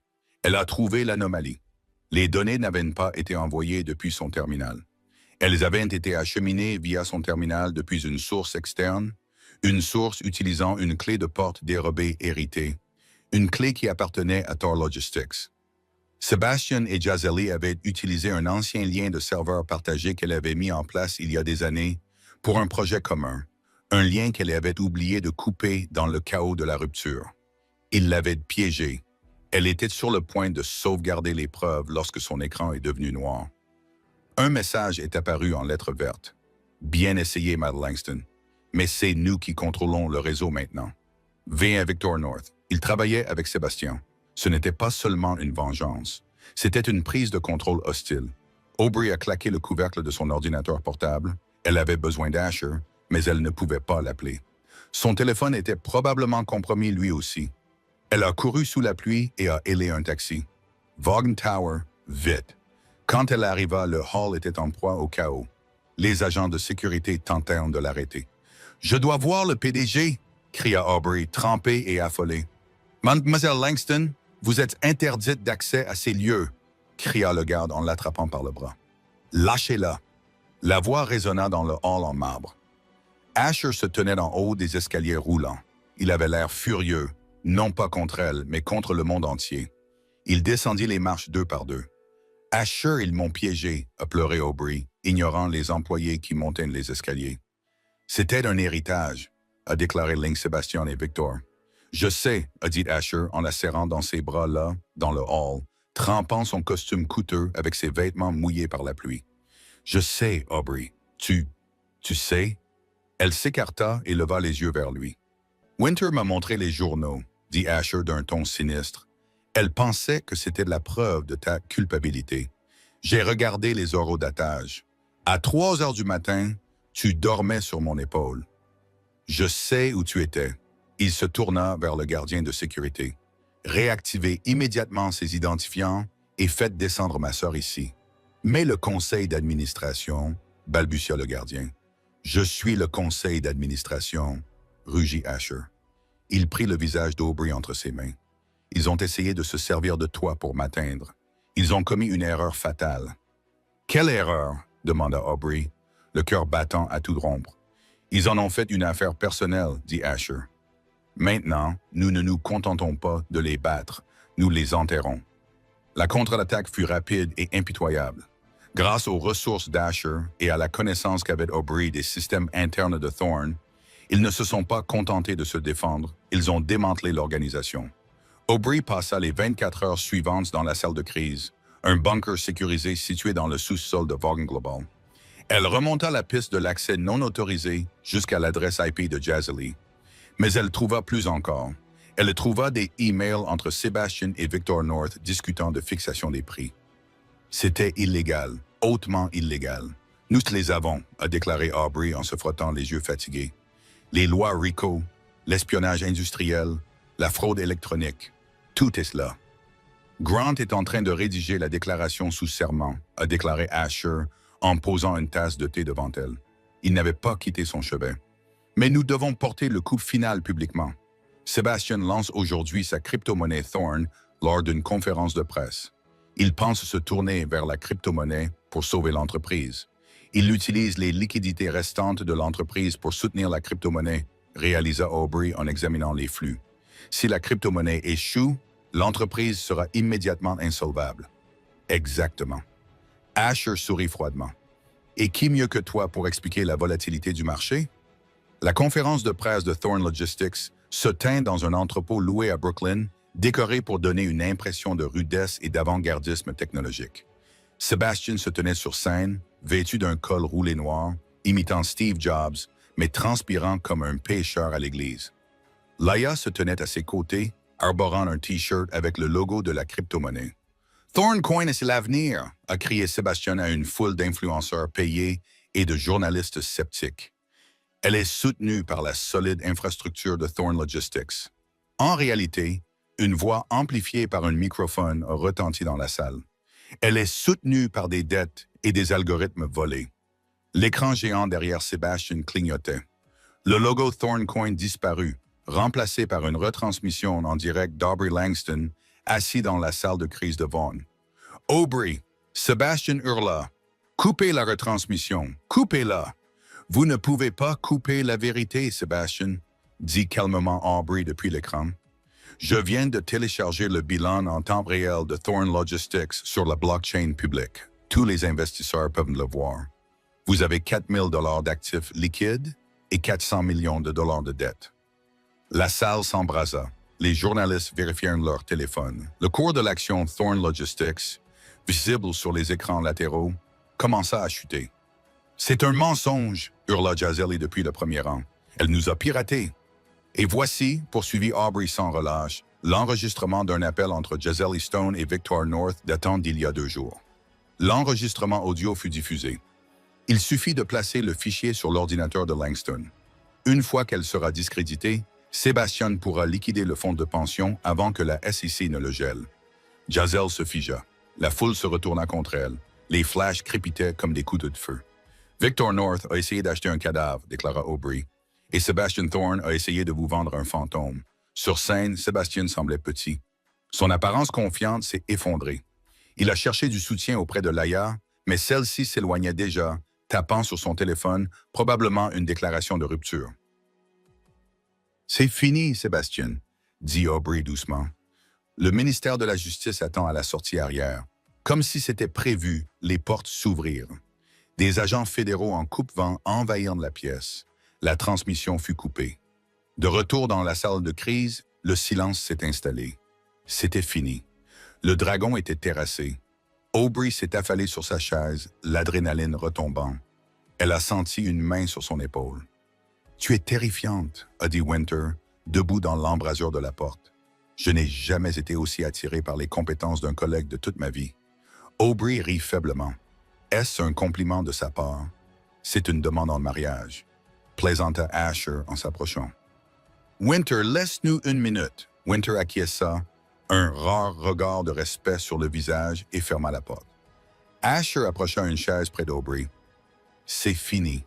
Elle a trouvé l'anomalie. Les données n'avaient pas été envoyées depuis son terminal. Elles avaient été acheminées via son terminal depuis une source externe, une source utilisant une clé de porte dérobée héritée, une clé qui appartenait à Tor Logistics. Sebastian et Jazeli avaient utilisé un ancien lien de serveur partagé qu'elle avait mis en place il y a des années pour un projet commun, un lien qu'elle avait oublié de couper dans le chaos de la rupture. Ils l'avaient piégée. Elle était sur le point de sauvegarder les preuves lorsque son écran est devenu noir. Un message est apparu en lettres vertes. « Bien essayé, Matt Langston, mais c'est nous qui contrôlons le réseau maintenant. » Viens à Victor North. Il travaillait avec Sébastien. Ce n'était pas seulement une vengeance. C'était une prise de contrôle hostile. Aubrey a claqué le couvercle de son ordinateur portable. Elle avait besoin d'Asher, mais elle ne pouvait pas l'appeler. Son téléphone était probablement compromis lui aussi. Elle a couru sous la pluie et a hélé un taxi. Vaughan Tower, vite. Quand elle arriva, le hall était en proie au chaos. Les agents de sécurité tentèrent de l'arrêter. « Je dois voir le PDG !» cria Aubrey, trempé et affolé. « Mademoiselle Langston, vous êtes interdite d'accès à ces lieux !» cria le garde en l'attrapant par le bras. « Lâchez-la !» La voix résonna dans le hall en marbre. Asher se tenait en haut des escaliers roulants. Il avait l'air furieux, non pas contre elle, mais contre le monde entier. Il descendit les marches deux par deux. « Asher, ils m'ont piégé !» a pleuré Aubrey, ignorant les employés qui montaient les escaliers. « C'était un héritage !» a déclaré Link, Sébastien et Victor. « Je sais !» a dit Asher en la serrant dans ses bras là, dans le hall, trempant son costume coûteux avec ses vêtements mouillés par la pluie. « Je sais, Aubrey. Tu sais ?» Elle s'écarta et leva les yeux vers lui. « Winter m'a montré les journaux, » dit Asher d'un ton sinistre. « Elle pensait que c'était la preuve de ta culpabilité. J'ai regardé les horodatage. À 3 heures du matin, tu dormais sur mon épaule. Je sais où tu étais. » Il se tourna vers le gardien de sécurité. « Réactivez immédiatement ces identifiants et faites descendre ma sœur ici. » « Mais le conseil d'administration, » balbutia le gardien. « Je suis le conseil d'administration, » rugit Asher. Il prit le visage d'Aubrey entre ses mains. « Ils ont essayé de se servir de toi pour m'atteindre. Ils ont commis une erreur fatale. »« Quelle erreur ?» demanda Aubrey, le cœur battant à tout rompre. « Ils en ont fait une affaire personnelle, » dit Asher. « Maintenant, nous ne nous contentons pas de les battre, nous les enterrons. » La contre-attaque fut rapide et impitoyable. Grâce aux ressources d'Asher et à la connaissance qu'avait Aubrey des systèmes internes de Thorn, ils ne se sont pas contentés de se défendre, ils ont démantelé l'organisation. Aubrey passa les 24 heures suivantes dans la salle de crise, un bunker sécurisé situé dans le sous-sol de Vaughan Global. Elle remonta la piste de l'accès non autorisé jusqu'à l'adresse IP de Jazeli. Mais elle trouva plus encore. Elle trouva des emails entre Sebastian et Victor North discutant de fixation des prix. C'était illégal, hautement illégal. « Nous les avons », a déclaré Aubrey en se frottant les yeux fatigués. Les lois RICO, l'espionnage industriel, la fraude électronique, tout est cela. Grant est en train de rédiger la déclaration sous serment, a déclaré Asher en posant une tasse de thé devant elle. Il n'avait pas quitté son chevet. Mais nous devons porter le coup final publiquement. Sebastian lance aujourd'hui sa crypto-monnaie Thorn lors d'une conférence de presse. Il pense se tourner vers la crypto-monnaie pour sauver l'entreprise. Il utilise les liquidités restantes de l'entreprise pour soutenir la crypto-monnaie, réalisa Aubrey en examinant les flux. Si la crypto-monnaie échoue, l'entreprise sera immédiatement insolvable. Exactement. Asher sourit froidement. Et qui mieux que toi pour expliquer la volatilité du marché? La conférence de presse de Thorn Logistics se tint dans un entrepôt loué à Brooklyn, décoré pour donner une impression de rudesse et d'avant-gardisme technologique. Sebastian se tenait sur scène, vêtu d'un col roulé noir, imitant Steve Jobs, mais transpirant comme un pêcheur à l'église. Laia se tenait à ses côtés, arborant un T-shirt avec le logo de la crypto-monnaie. « Thorn Coin, c'est l'avenir !» a crié Sebastian à une foule d'influenceurs payés et de journalistes sceptiques. Elle est soutenue par la solide infrastructure de Thorn Logistics. En réalité, une voix amplifiée par un microphone a retenti dans la salle. Elle est soutenue par des dettes et des algorithmes volés. L'écran géant derrière Sebastian clignotait. Le logo Thorn Coin disparut, remplacé par une retransmission en direct d'Aubrey Langston, assis dans la salle de crise de Vaughan. « Aubrey !» Sébastien hurla. « Coupez la retransmission, coupez-la !»« Vous ne pouvez pas couper la vérité, Sébastien !» dit calmement Aubrey depuis l'écran. « Je viens de télécharger le bilan en temps réel de Thorne Logistics sur la blockchain publique. Tous les investisseurs peuvent le voir. Vous avez 4 000 $ d'actifs liquides et 400 millions de dollars de dettes. » La salle s'embrasa. Les journalistes vérifièrent leur téléphone. Le cours de l'action Thorne Logistics, visible sur les écrans latéraux, commença à chuter. « C'est un mensonge !» hurla Jazeli depuis le premier rang. « Elle nous a piratés !» Et voici, poursuivit Aubrey sans relâche, l'enregistrement d'un appel entre Jazeli Stone et Victor North datant d'il y a 2 jours. L'enregistrement audio fut diffusé. Il suffit de placer le fichier sur l'ordinateur de Langston. Une fois qu'elle sera discréditée, Sébastien pourra liquider le fonds de pension avant que la SEC ne le gèle. Jazelle se figea. La foule se retourna contre elle. Les flashs crépitaient comme des couteaux de feu. « Victor North a essayé d'acheter un cadavre », déclara Aubrey. « Et Sébastien Thorne a essayé de vous vendre un fantôme. » Sur scène, Sébastien semblait petit. Son apparence confiante s'est effondrée. Il a cherché du soutien auprès de Laia, mais celle-ci s'éloignait déjà, tapant sur son téléphone, probablement une déclaration de rupture. « C'est fini, Sébastien, » dit Aubrey doucement. Le ministère de la Justice attend à la sortie arrière. Comme si c'était prévu, les portes s'ouvrirent. Des agents fédéraux en coupe-vent envahirent la pièce. La transmission fut coupée. De retour dans la salle de crise, le silence s'est installé. C'était fini. Le dragon était terrassé. Aubrey s'est affalée sur sa chaise, l'adrénaline retombant. Elle a senti une main sur son épaule. « Tu es terrifiante », a dit Winter, debout dans l'embrasure de la porte. « Je n'ai jamais été aussi attiré par les compétences d'un collègue de toute ma vie. » Aubrey rit faiblement. Est-ce un compliment de sa part? C'est une demande en mariage, plaisanta Asher en s'approchant. « Winter, laisse-nous 1 minute. » Winter acquiesça, un rare regard de respect sur le visage et ferma la porte. Asher approcha une chaise près d'Aubrey. « C'est fini. »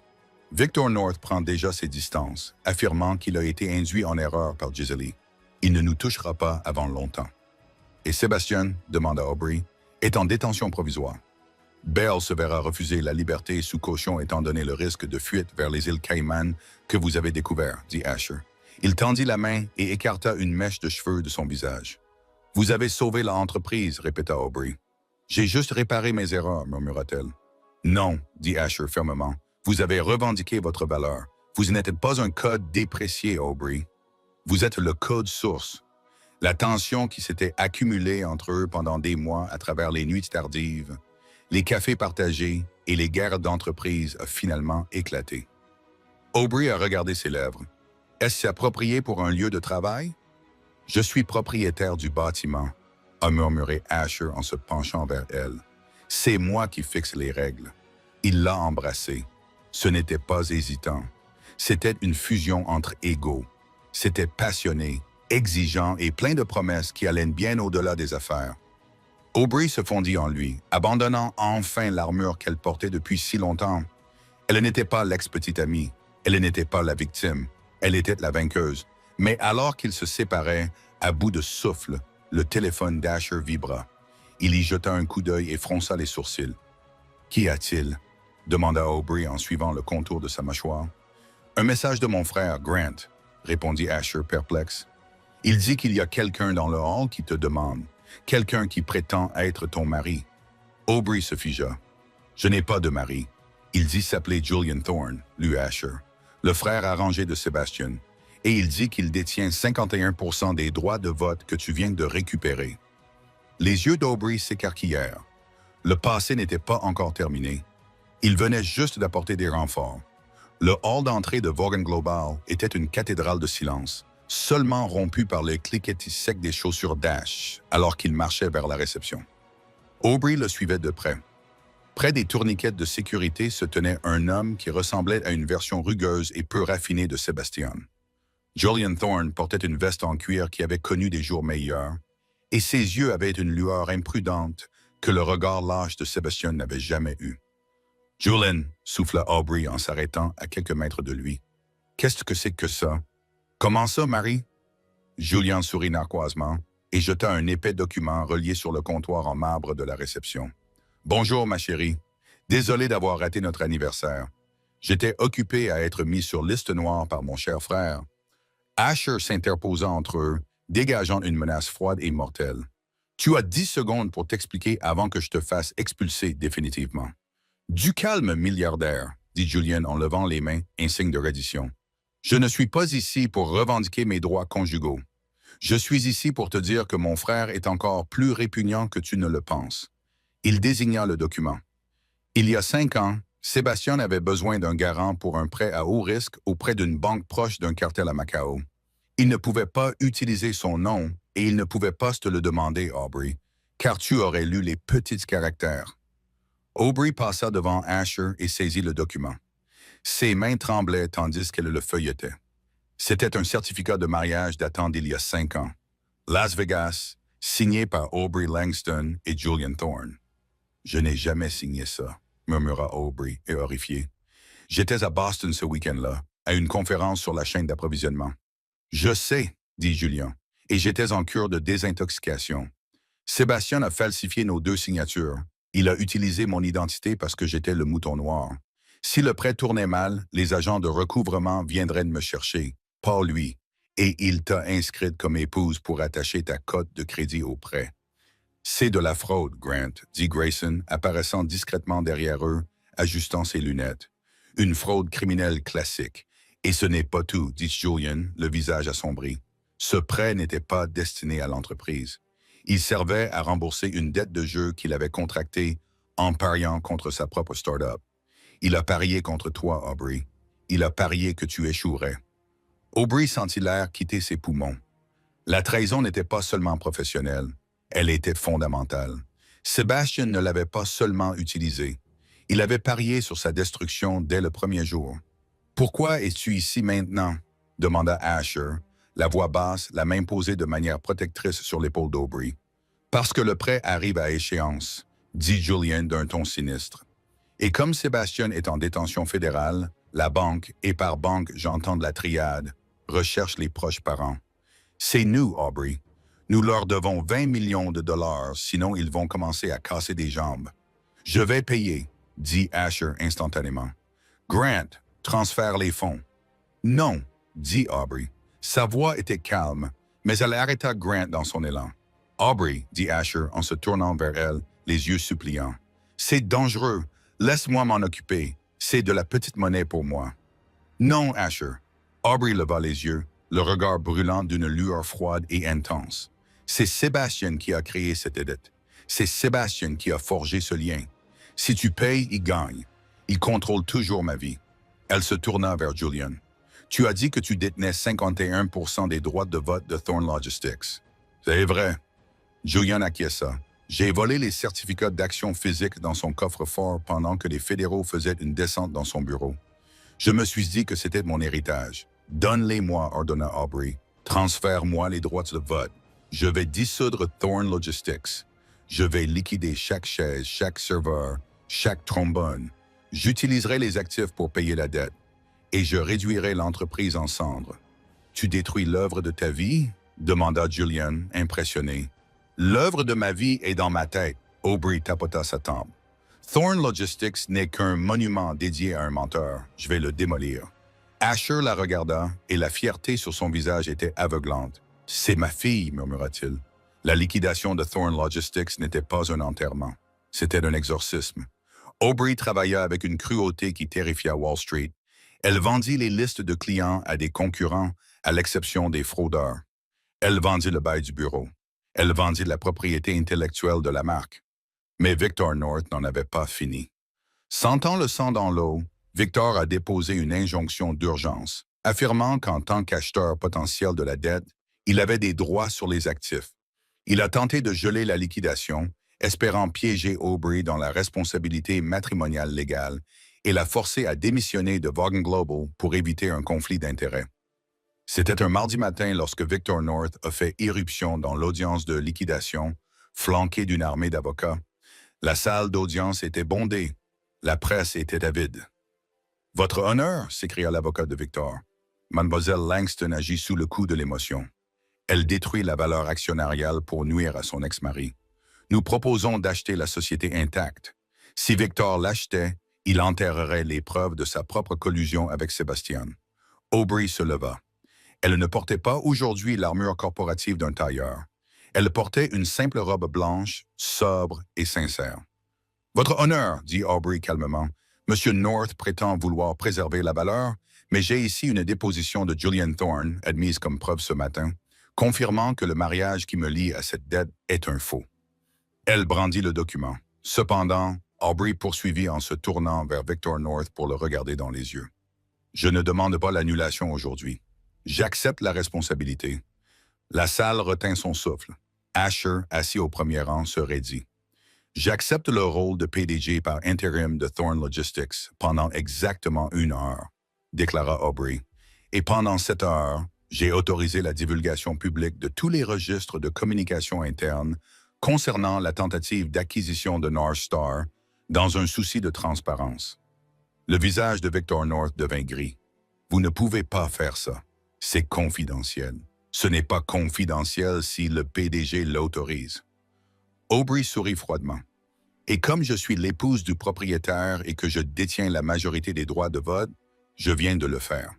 Victor North prend déjà ses distances, affirmant qu'il a été induit en erreur par Jazeli. Il ne nous touchera pas avant longtemps. « Et Sébastien, demanda Aubrey, est en détention provisoire. Bell se verra refuser la liberté sous caution étant donné le risque de fuite vers les îles Caïman que vous avez découvert, dit Asher. Il tendit la main et écarta une mèche de cheveux de son visage. « Vous avez sauvé l'entreprise, répéta Aubrey. « J'ai juste réparé mes erreurs, murmura-t-elle. « Non, dit Asher fermement. Vous avez revendiqué votre valeur. Vous n'êtes pas un code déprécié, Aubrey. Vous êtes le code source. La tension qui s'était accumulée entre eux pendant des mois à travers les nuits tardives, les cafés partagés et les guerres d'entreprise a finalement éclaté. » Aubrey a regardé ses lèvres. « Est-ce approprié pour un lieu de travail? »« Je suis propriétaire du bâtiment, » a murmuré Asher en se penchant vers elle. « C'est moi qui fixe les règles. » Il l'a embrassée. Ce n'était pas hésitant. C'était une fusion entre égaux. C'était passionné, exigeant et plein de promesses qui allaient bien au-delà des affaires. Aubrey se fondit en lui, abandonnant enfin l'armure qu'elle portait depuis si longtemps. Elle n'était pas l'ex-petite amie, elle n'était pas la victime, elle était la vainqueuse. Mais alors qu'ils se séparaient, à bout de souffle, le téléphone d'Asher vibra. Il y jeta un coup d'œil et fronça les sourcils. « Qu'y a-t-il » demanda Aubrey en suivant le contour de sa mâchoire. « Un message de mon frère, Grant » répondit Asher perplexe. « Il dit qu'il y a quelqu'un dans le hall qui te demande. Quelqu'un qui prétend être ton mari. » Aubrey se figea. « Je n'ai pas de mari. Il dit s'appeler Julian Thorne, lut Asher, le frère arrangé de Sébastien, et il dit qu'il détient 51% des droits de vote que tu viens de récupérer. » Les yeux d'Aubrey s'écarquillèrent. Le passé n'était pas encore terminé. Il venait juste d'apporter des renforts. Le hall d'entrée de Vaughan Global était une cathédrale de silence, seulement rompu par le cliquetis sec des chaussures d'Ash, alors qu'il marchait vers la réception. Aubrey le suivait de près. Près des tourniquets de sécurité se tenait un homme qui ressemblait à une version rugueuse et peu raffinée de Sébastien. Julian Thorne portait une veste en cuir qui avait connu des jours meilleurs, et ses yeux avaient une lueur imprudente que le regard lâche de Sébastien n'avait jamais eue. « Julian » souffla Aubrey en s'arrêtant à quelques mètres de lui. « Qu'est-ce que c'est que ça? » Comment ça, Marie? Julien sourit narquoisement et jeta un épais document relié sur le comptoir en marbre de la réception. Bonjour, ma chérie. Désolé d'avoir raté notre anniversaire. J'étais occupé à être mis sur liste noire par mon cher frère. Asher s'interposa entre eux, dégageant une menace froide et mortelle. Tu as 10 secondes pour t'expliquer avant que je te fasse expulser définitivement. Du calme, milliardaire, dit Julien en levant les mains, un signe de reddition. Je ne suis pas ici pour revendiquer mes droits conjugaux. Je suis ici pour te dire que mon frère est encore plus répugnant que tu ne le penses. Il désigna le document. Il y a 5 ans, Sébastien avait besoin d'un garant pour un prêt à haut risque auprès d'une banque proche d'un cartel à Macao. Il ne pouvait pas utiliser son nom et il ne pouvait pas te le demander, Aubrey, car tu aurais lu les petits caractères. Aubrey passa devant Asher et saisit le document. Ses mains tremblaient tandis qu'elle le feuilletait. C'était un certificat de mariage datant d'il y a 5 ans. Las Vegas, signé par Aubrey Langston et Julian Thorne. « Je n'ai jamais signé ça », murmura Aubrey, horrifié. « J'étais à Boston ce week-end-là, à une conférence sur la chaîne d'approvisionnement. »« Je sais, » dit Julien, « et j'étais en cure de désintoxication. Sébastien a falsifié nos 2 signatures. Il a utilisé mon identité parce que j'étais le mouton noir. Si le prêt tournait mal, les agents de recouvrement viendraient me chercher, pas lui, et il t'a inscrite comme épouse pour attacher ta cote de crédit au prêt. C'est de la fraude, Grant, dit Grayson, apparaissant discrètement derrière eux, ajustant ses lunettes. Une fraude criminelle classique. Et ce n'est pas tout, dit Julian, le visage assombri. Ce prêt n'était pas destiné à l'entreprise. Il servait à rembourser une dette de jeu qu'il avait contractée en pariant contre sa propre start-up. Il a parié contre toi, Aubrey. Il a parié que tu échouerais. Aubrey sentit l'air quitter ses poumons. La trahison n'était pas seulement professionnelle, elle était fondamentale. Sébastien ne l'avait pas seulement utilisée. Il avait parié sur sa destruction dès le premier jour. « Pourquoi es-tu ici maintenant ?» demanda Asher, la voix basse, la main posée de manière protectrice sur l'épaule d'Aubrey. « Parce que le prêt arrive à échéance, » dit Julien d'un ton sinistre. Et comme Sébastien est en détention fédérale, la banque, et par banque j'entends de la triade, recherche les proches parents. C'est nous, Aubrey. Nous leur devons 20 millions de dollars, sinon ils vont commencer à casser des jambes. Je vais payer, dit Asher instantanément. Grant, transfère les fonds. Non, dit Aubrey. Sa voix était calme, mais elle arrêta Grant dans son élan. Aubrey, dit Asher en se tournant vers elle, les yeux suppliants. C'est dangereux. Laisse-moi m'en occuper. C'est de la petite monnaie pour moi. Non, Asher. Aubrey leva les yeux, le regard brûlant d'une lueur froide et intense. C'est Sébastien qui a créé cette dette. C'est Sébastien qui a forgé ce lien. Si tu payes, il gagne. Il contrôle toujours ma vie. Elle se tourna vers Julian. Tu as dit que tu détenais 51% des droits de vote de Thorne Logistics. C'est vrai. Julian acquiesça. J'ai volé les certificats d'action physique dans son coffre-fort pendant que les fédéraux faisaient une descente dans son bureau. Je me suis dit que c'était mon héritage. Donne-les-moi, ordonna Aubrey. Transfère-moi les droits de vote. Je vais dissoudre Thorne Logistics. Je vais liquider chaque chaise, chaque serveur, chaque trombone. J'utiliserai les actifs pour payer la dette. Et je réduirai l'entreprise en cendres. Tu détruis l'œuvre de ta vie? Demanda Julian, impressionné. L'œuvre de ma vie est dans ma tête. Aubrey tapota sa tempe. Thorne Logistics n'est qu'un monument dédié à un menteur. Je vais le démolir. Asher la regarda et la fierté sur son visage était aveuglante. « C'est ma fille », murmura-t-il. La liquidation de Thorne Logistics n'était pas un enterrement. C'était un exorcisme. Aubrey travailla avec une cruauté qui terrifia Wall Street. Elle vendit les listes de clients à des concurrents, à l'exception des fraudeurs. Elle vendit le bail du bureau. Elle vendit la propriété intellectuelle de la marque. Mais Victor North n'en avait pas fini. Sentant le sang dans l'eau, Victor a déposé une injonction d'urgence, affirmant qu'en tant qu'acheteur potentiel de la dette, il avait des droits sur les actifs. Il a tenté de geler la liquidation, espérant piéger Aubrey dans la responsabilité matrimoniale légale et la forcer à démissionner de Vaughan Global pour éviter un conflit d'intérêts. C'était un mardi matin lorsque Victor North a fait irruption dans l'audience de liquidation, flanqué d'une armée d'avocats. La salle d'audience était bondée. La presse était avide. « Votre honneur » s'écria l'avocat de Victor. Mademoiselle Langston agit sous le coup de l'émotion. Elle détruit la valeur actionnariale pour nuire à son ex-mari. Nous proposons d'acheter la société intacte. Si Victor l'achetait, il enterrerait les preuves de sa propre collusion avec Sébastien. Aubrey se leva. Elle ne portait pas aujourd'hui l'armure corporative d'un tailleur. Elle portait une simple robe blanche, sobre et sincère. « Votre honneur, dit Aubrey calmement. Monsieur North prétend vouloir préserver la valeur, mais j'ai ici une déposition de Julian Thorne, admise comme preuve ce matin, confirmant que le mariage qui me lie à cette dette est un faux. » Elle brandit le document. Cependant, Aubrey poursuivit en se tournant vers Victor North pour le regarder dans les yeux. « Je ne demande pas l'annulation aujourd'hui. J'accepte la responsabilité. » La salle retint son souffle. Asher, assis au premier rang, se raidit. « J'accepte le rôle de PDG par intérim de Thorne Logistics pendant exactement 1 heure, » déclara Aubrey. « Et pendant cette heure, j'ai autorisé la divulgation publique de tous les registres de communication interne concernant la tentative d'acquisition de North Star dans un souci de transparence. » Le visage de Victor North devint gris. « Vous ne pouvez pas faire ça. C'est confidentiel. » « Ce n'est pas confidentiel si le PDG l'autorise. » Aubrey sourit froidement. « Et comme je suis l'épouse du propriétaire et que je détiens la majorité des droits de vote, je viens de le faire. »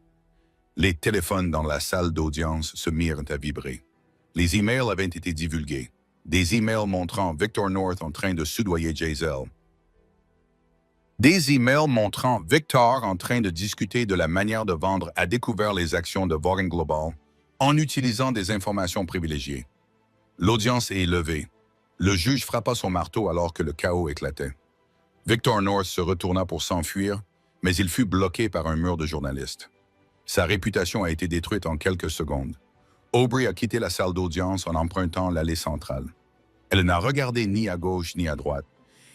Les téléphones dans la salle d'audience se mirent à vibrer. Les emails avaient été divulgués. Des emails montrant Victor North en train de soudoyer Giselle. Des emails montrant Victor en train de discuter de la manière de vendre à découvert les actions de Vaughan Global en utilisant des informations privilégiées. L'audience est levée. Le juge frappa son marteau alors que le chaos éclatait. Victor North se retourna pour s'enfuir, mais il fut bloqué par un mur de journalistes. Sa réputation a été détruite en quelques secondes. Aubrey a quitté la salle d'audience en empruntant l'allée centrale. Elle n'a regardé ni à gauche ni à droite.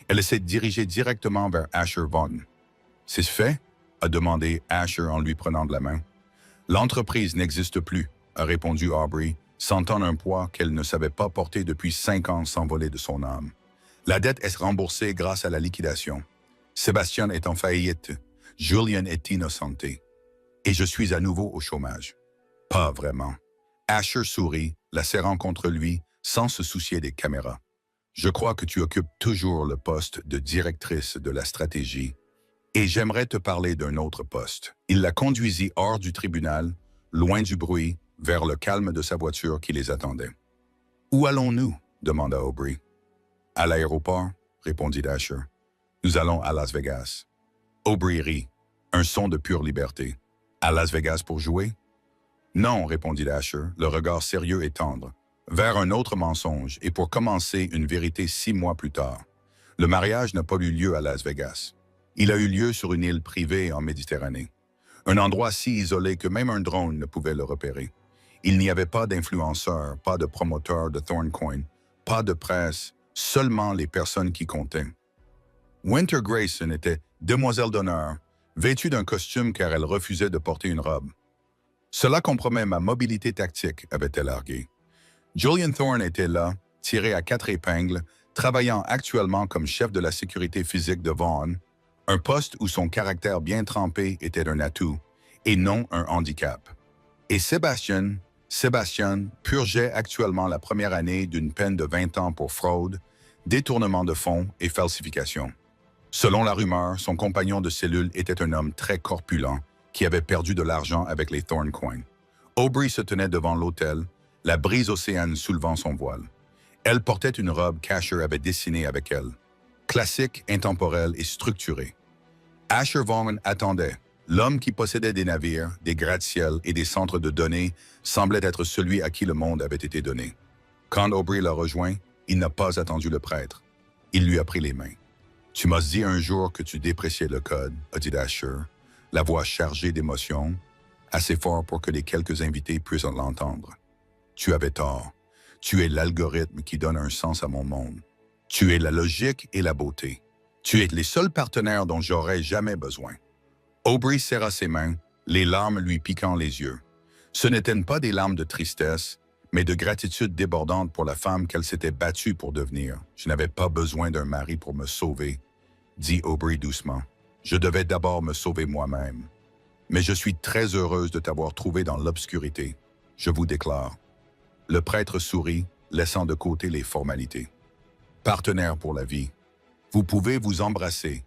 Elle s'est dirigée directement vers Asher Vaughn. « C'est fait ?» a demandé Asher en lui prenant de la main. « L'entreprise n'existe plus », a répondu Aubrey, sentant un poids qu'elle ne savait pas porter depuis 5 ans s'envoler de son âme. La dette est remboursée grâce à la liquidation. Sébastien est en faillite. Julian est innocenté. Et je suis à nouveau au chômage. Pas vraiment. Asher sourit, la serrant contre lui, sans se soucier des caméras. Je crois que tu occupes toujours le poste de directrice de la stratégie. Et j'aimerais te parler d'un autre poste. Il la conduisit hors du tribunal, loin du bruit, vers le calme de sa voiture qui les attendait. « Où allons-nous » demanda Aubrey. « À l'aéroport » répondit Asher. « Nous allons à Las Vegas. » Aubrey rit. Un son de pure liberté. « À Las Vegas pour jouer ?»« Non » répondit Asher, le regard sérieux et tendre. « Vers un autre mensonge et pour commencer une vérité 6 mois plus tard. Le mariage n'a pas eu lieu à Las Vegas. Il a eu lieu sur une île privée en Méditerranée. Un endroit si isolé que même un drone ne pouvait le repérer. Il n'y avait pas d'influenceurs, pas de promoteurs de Thorncoin, pas de presse, seulement les personnes qui comptaient. Winter Grayson était demoiselle d'honneur, vêtue d'un costume car elle refusait de porter une robe. Cela compromet ma mobilité tactique, avait-elle argué. Julian Thorne était là, tiré à 4 épingles, travaillant actuellement comme chef de la sécurité physique de Vaughan, un poste où son caractère bien trempé était un atout, et non un handicap. Et Sébastien purgeait actuellement la première année d'une peine de 20 ans pour fraude, détournement de fonds et falsification. Selon la rumeur, son compagnon de cellule était un homme très corpulent qui avait perdu de l'argent avec les Thorncoin. Aubrey se tenait devant l'hôtel, la brise océane soulevant son voile. Elle portait une robe qu'Asher avait dessinée avec elle. Classique, intemporelle et structurée. Asher Vaughn attendait. L'homme qui possédait des navires, des gratte-ciels et des centres de données semblait être celui à qui le monde avait été donné. Quand Aubrey l'a rejoint, il n'a pas attendu le prêtre. Il lui a pris les mains. « Tu m'as dit un jour que tu dépréciais le code » a dit Asher, la voix chargée d'émotion, assez fort pour que les quelques invités puissent l'entendre. « Tu avais tort. Tu es l'algorithme qui donne un sens à mon monde. Tu es la logique et la beauté. Tu es les seuls partenaires dont j'aurais jamais besoin. » Aubrey serra ses mains, les larmes lui piquant les yeux. Ce n'étaient pas des larmes de tristesse, mais de gratitude débordante pour la femme qu'elle s'était battue pour devenir. « Je n'avais pas besoin d'un mari pour me sauver, » dit Aubrey doucement. « Je devais d'abord me sauver moi-même. » Mais je suis très heureuse de t'avoir trouvé dans l'obscurité. Je vous déclare. Le prêtre sourit, laissant de côté les formalités. Partenaire pour la vie. Vous pouvez vous embrasser.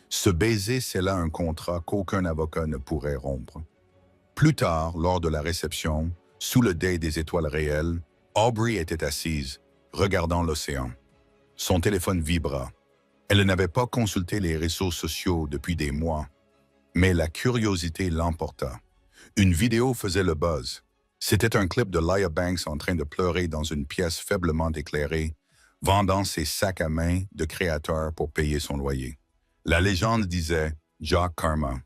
Ce baiser, c'est là un contrat qu'aucun avocat ne pourrait rompre. Plus tard, lors de la réception, sous le dais des étoiles réelles, Aubrey était assise, regardant l'océan. Son téléphone vibra. Elle n'avait pas consulté les réseaux sociaux depuis des mois, mais la curiosité l'emporta. Une vidéo faisait le buzz. C'était un clip de Laya Banks en train de pleurer dans une pièce faiblement éclairée, vendant ses sacs à main de créateur pour payer son loyer. La légende disait « Jack Karma ».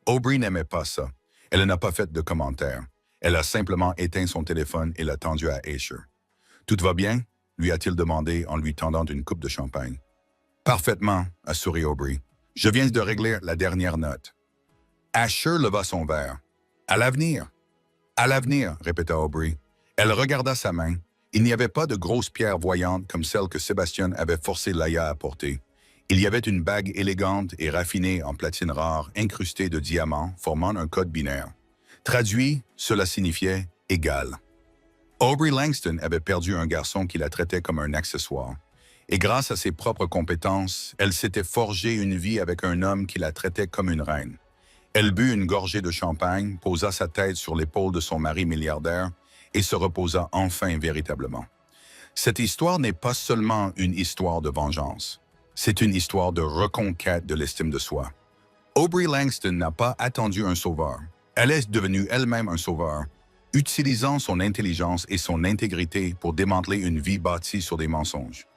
Aubrey n'aimait pas ça. Elle n'a pas fait de commentaire. Elle a simplement éteint son téléphone et l'a tendu à Asher. « Tout va bien ?» lui a-t-il demandé en lui tendant une coupe de champagne. « Parfaitement », a souri Aubrey. « Je viens de régler la dernière note. » Asher leva son verre. « À l'avenir !»« À l'avenir », répéta Aubrey. Elle regarda sa main. Il n'y avait pas de grosses pierres voyantes comme celles que Sébastien avait forcé Laya à porter. Il y avait une bague élégante et raffinée en platine rare, incrustée de diamants, formant un code binaire. Traduit, cela signifiait « égal ». Aubrey Langston avait perdu un garçon qui la traitait comme un accessoire. Et grâce à ses propres compétences, elle s'était forgé une vie avec un homme qui la traitait comme une reine. Elle but une gorgée de champagne, posa sa tête sur l'épaule de son mari milliardaire et se reposa enfin véritablement. Cette histoire n'est pas seulement une histoire de vengeance. C'est une histoire de reconquête de l'estime de soi. Aubrey Langston n'a pas attendu un sauveur. Elle est devenue elle-même un sauveur, utilisant son intelligence et son intégrité pour démanteler une vie bâtie sur des mensonges.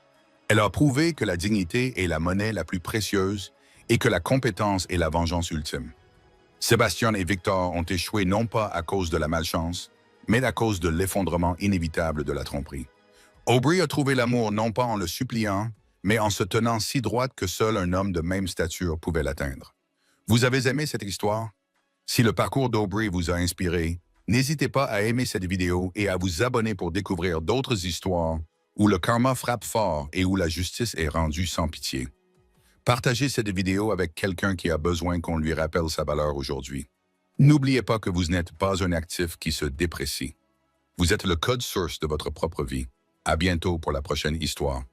Elle a prouvé que la dignité est la monnaie la plus précieuse et que la compétence est la vengeance ultime. Sébastien et Victor ont échoué non pas à cause de la malchance, mais à cause de l'effondrement inévitable de la tromperie. Aubrey a trouvé l'amour non pas en le suppliant, mais en se tenant si droite que seul un homme de même stature pouvait l'atteindre. Vous avez aimé cette histoire? Si le parcours d'Aubrey vous a inspiré, n'hésitez pas à aimer cette vidéo et à vous abonner pour découvrir d'autres histoires où le karma frappe fort et où la justice est rendue sans pitié. Partagez cette vidéo avec quelqu'un qui a besoin qu'on lui rappelle sa valeur aujourd'hui. N'oubliez pas que vous n'êtes pas un actif qui se déprécie. Vous êtes le code source de votre propre vie. À bientôt pour la prochaine histoire.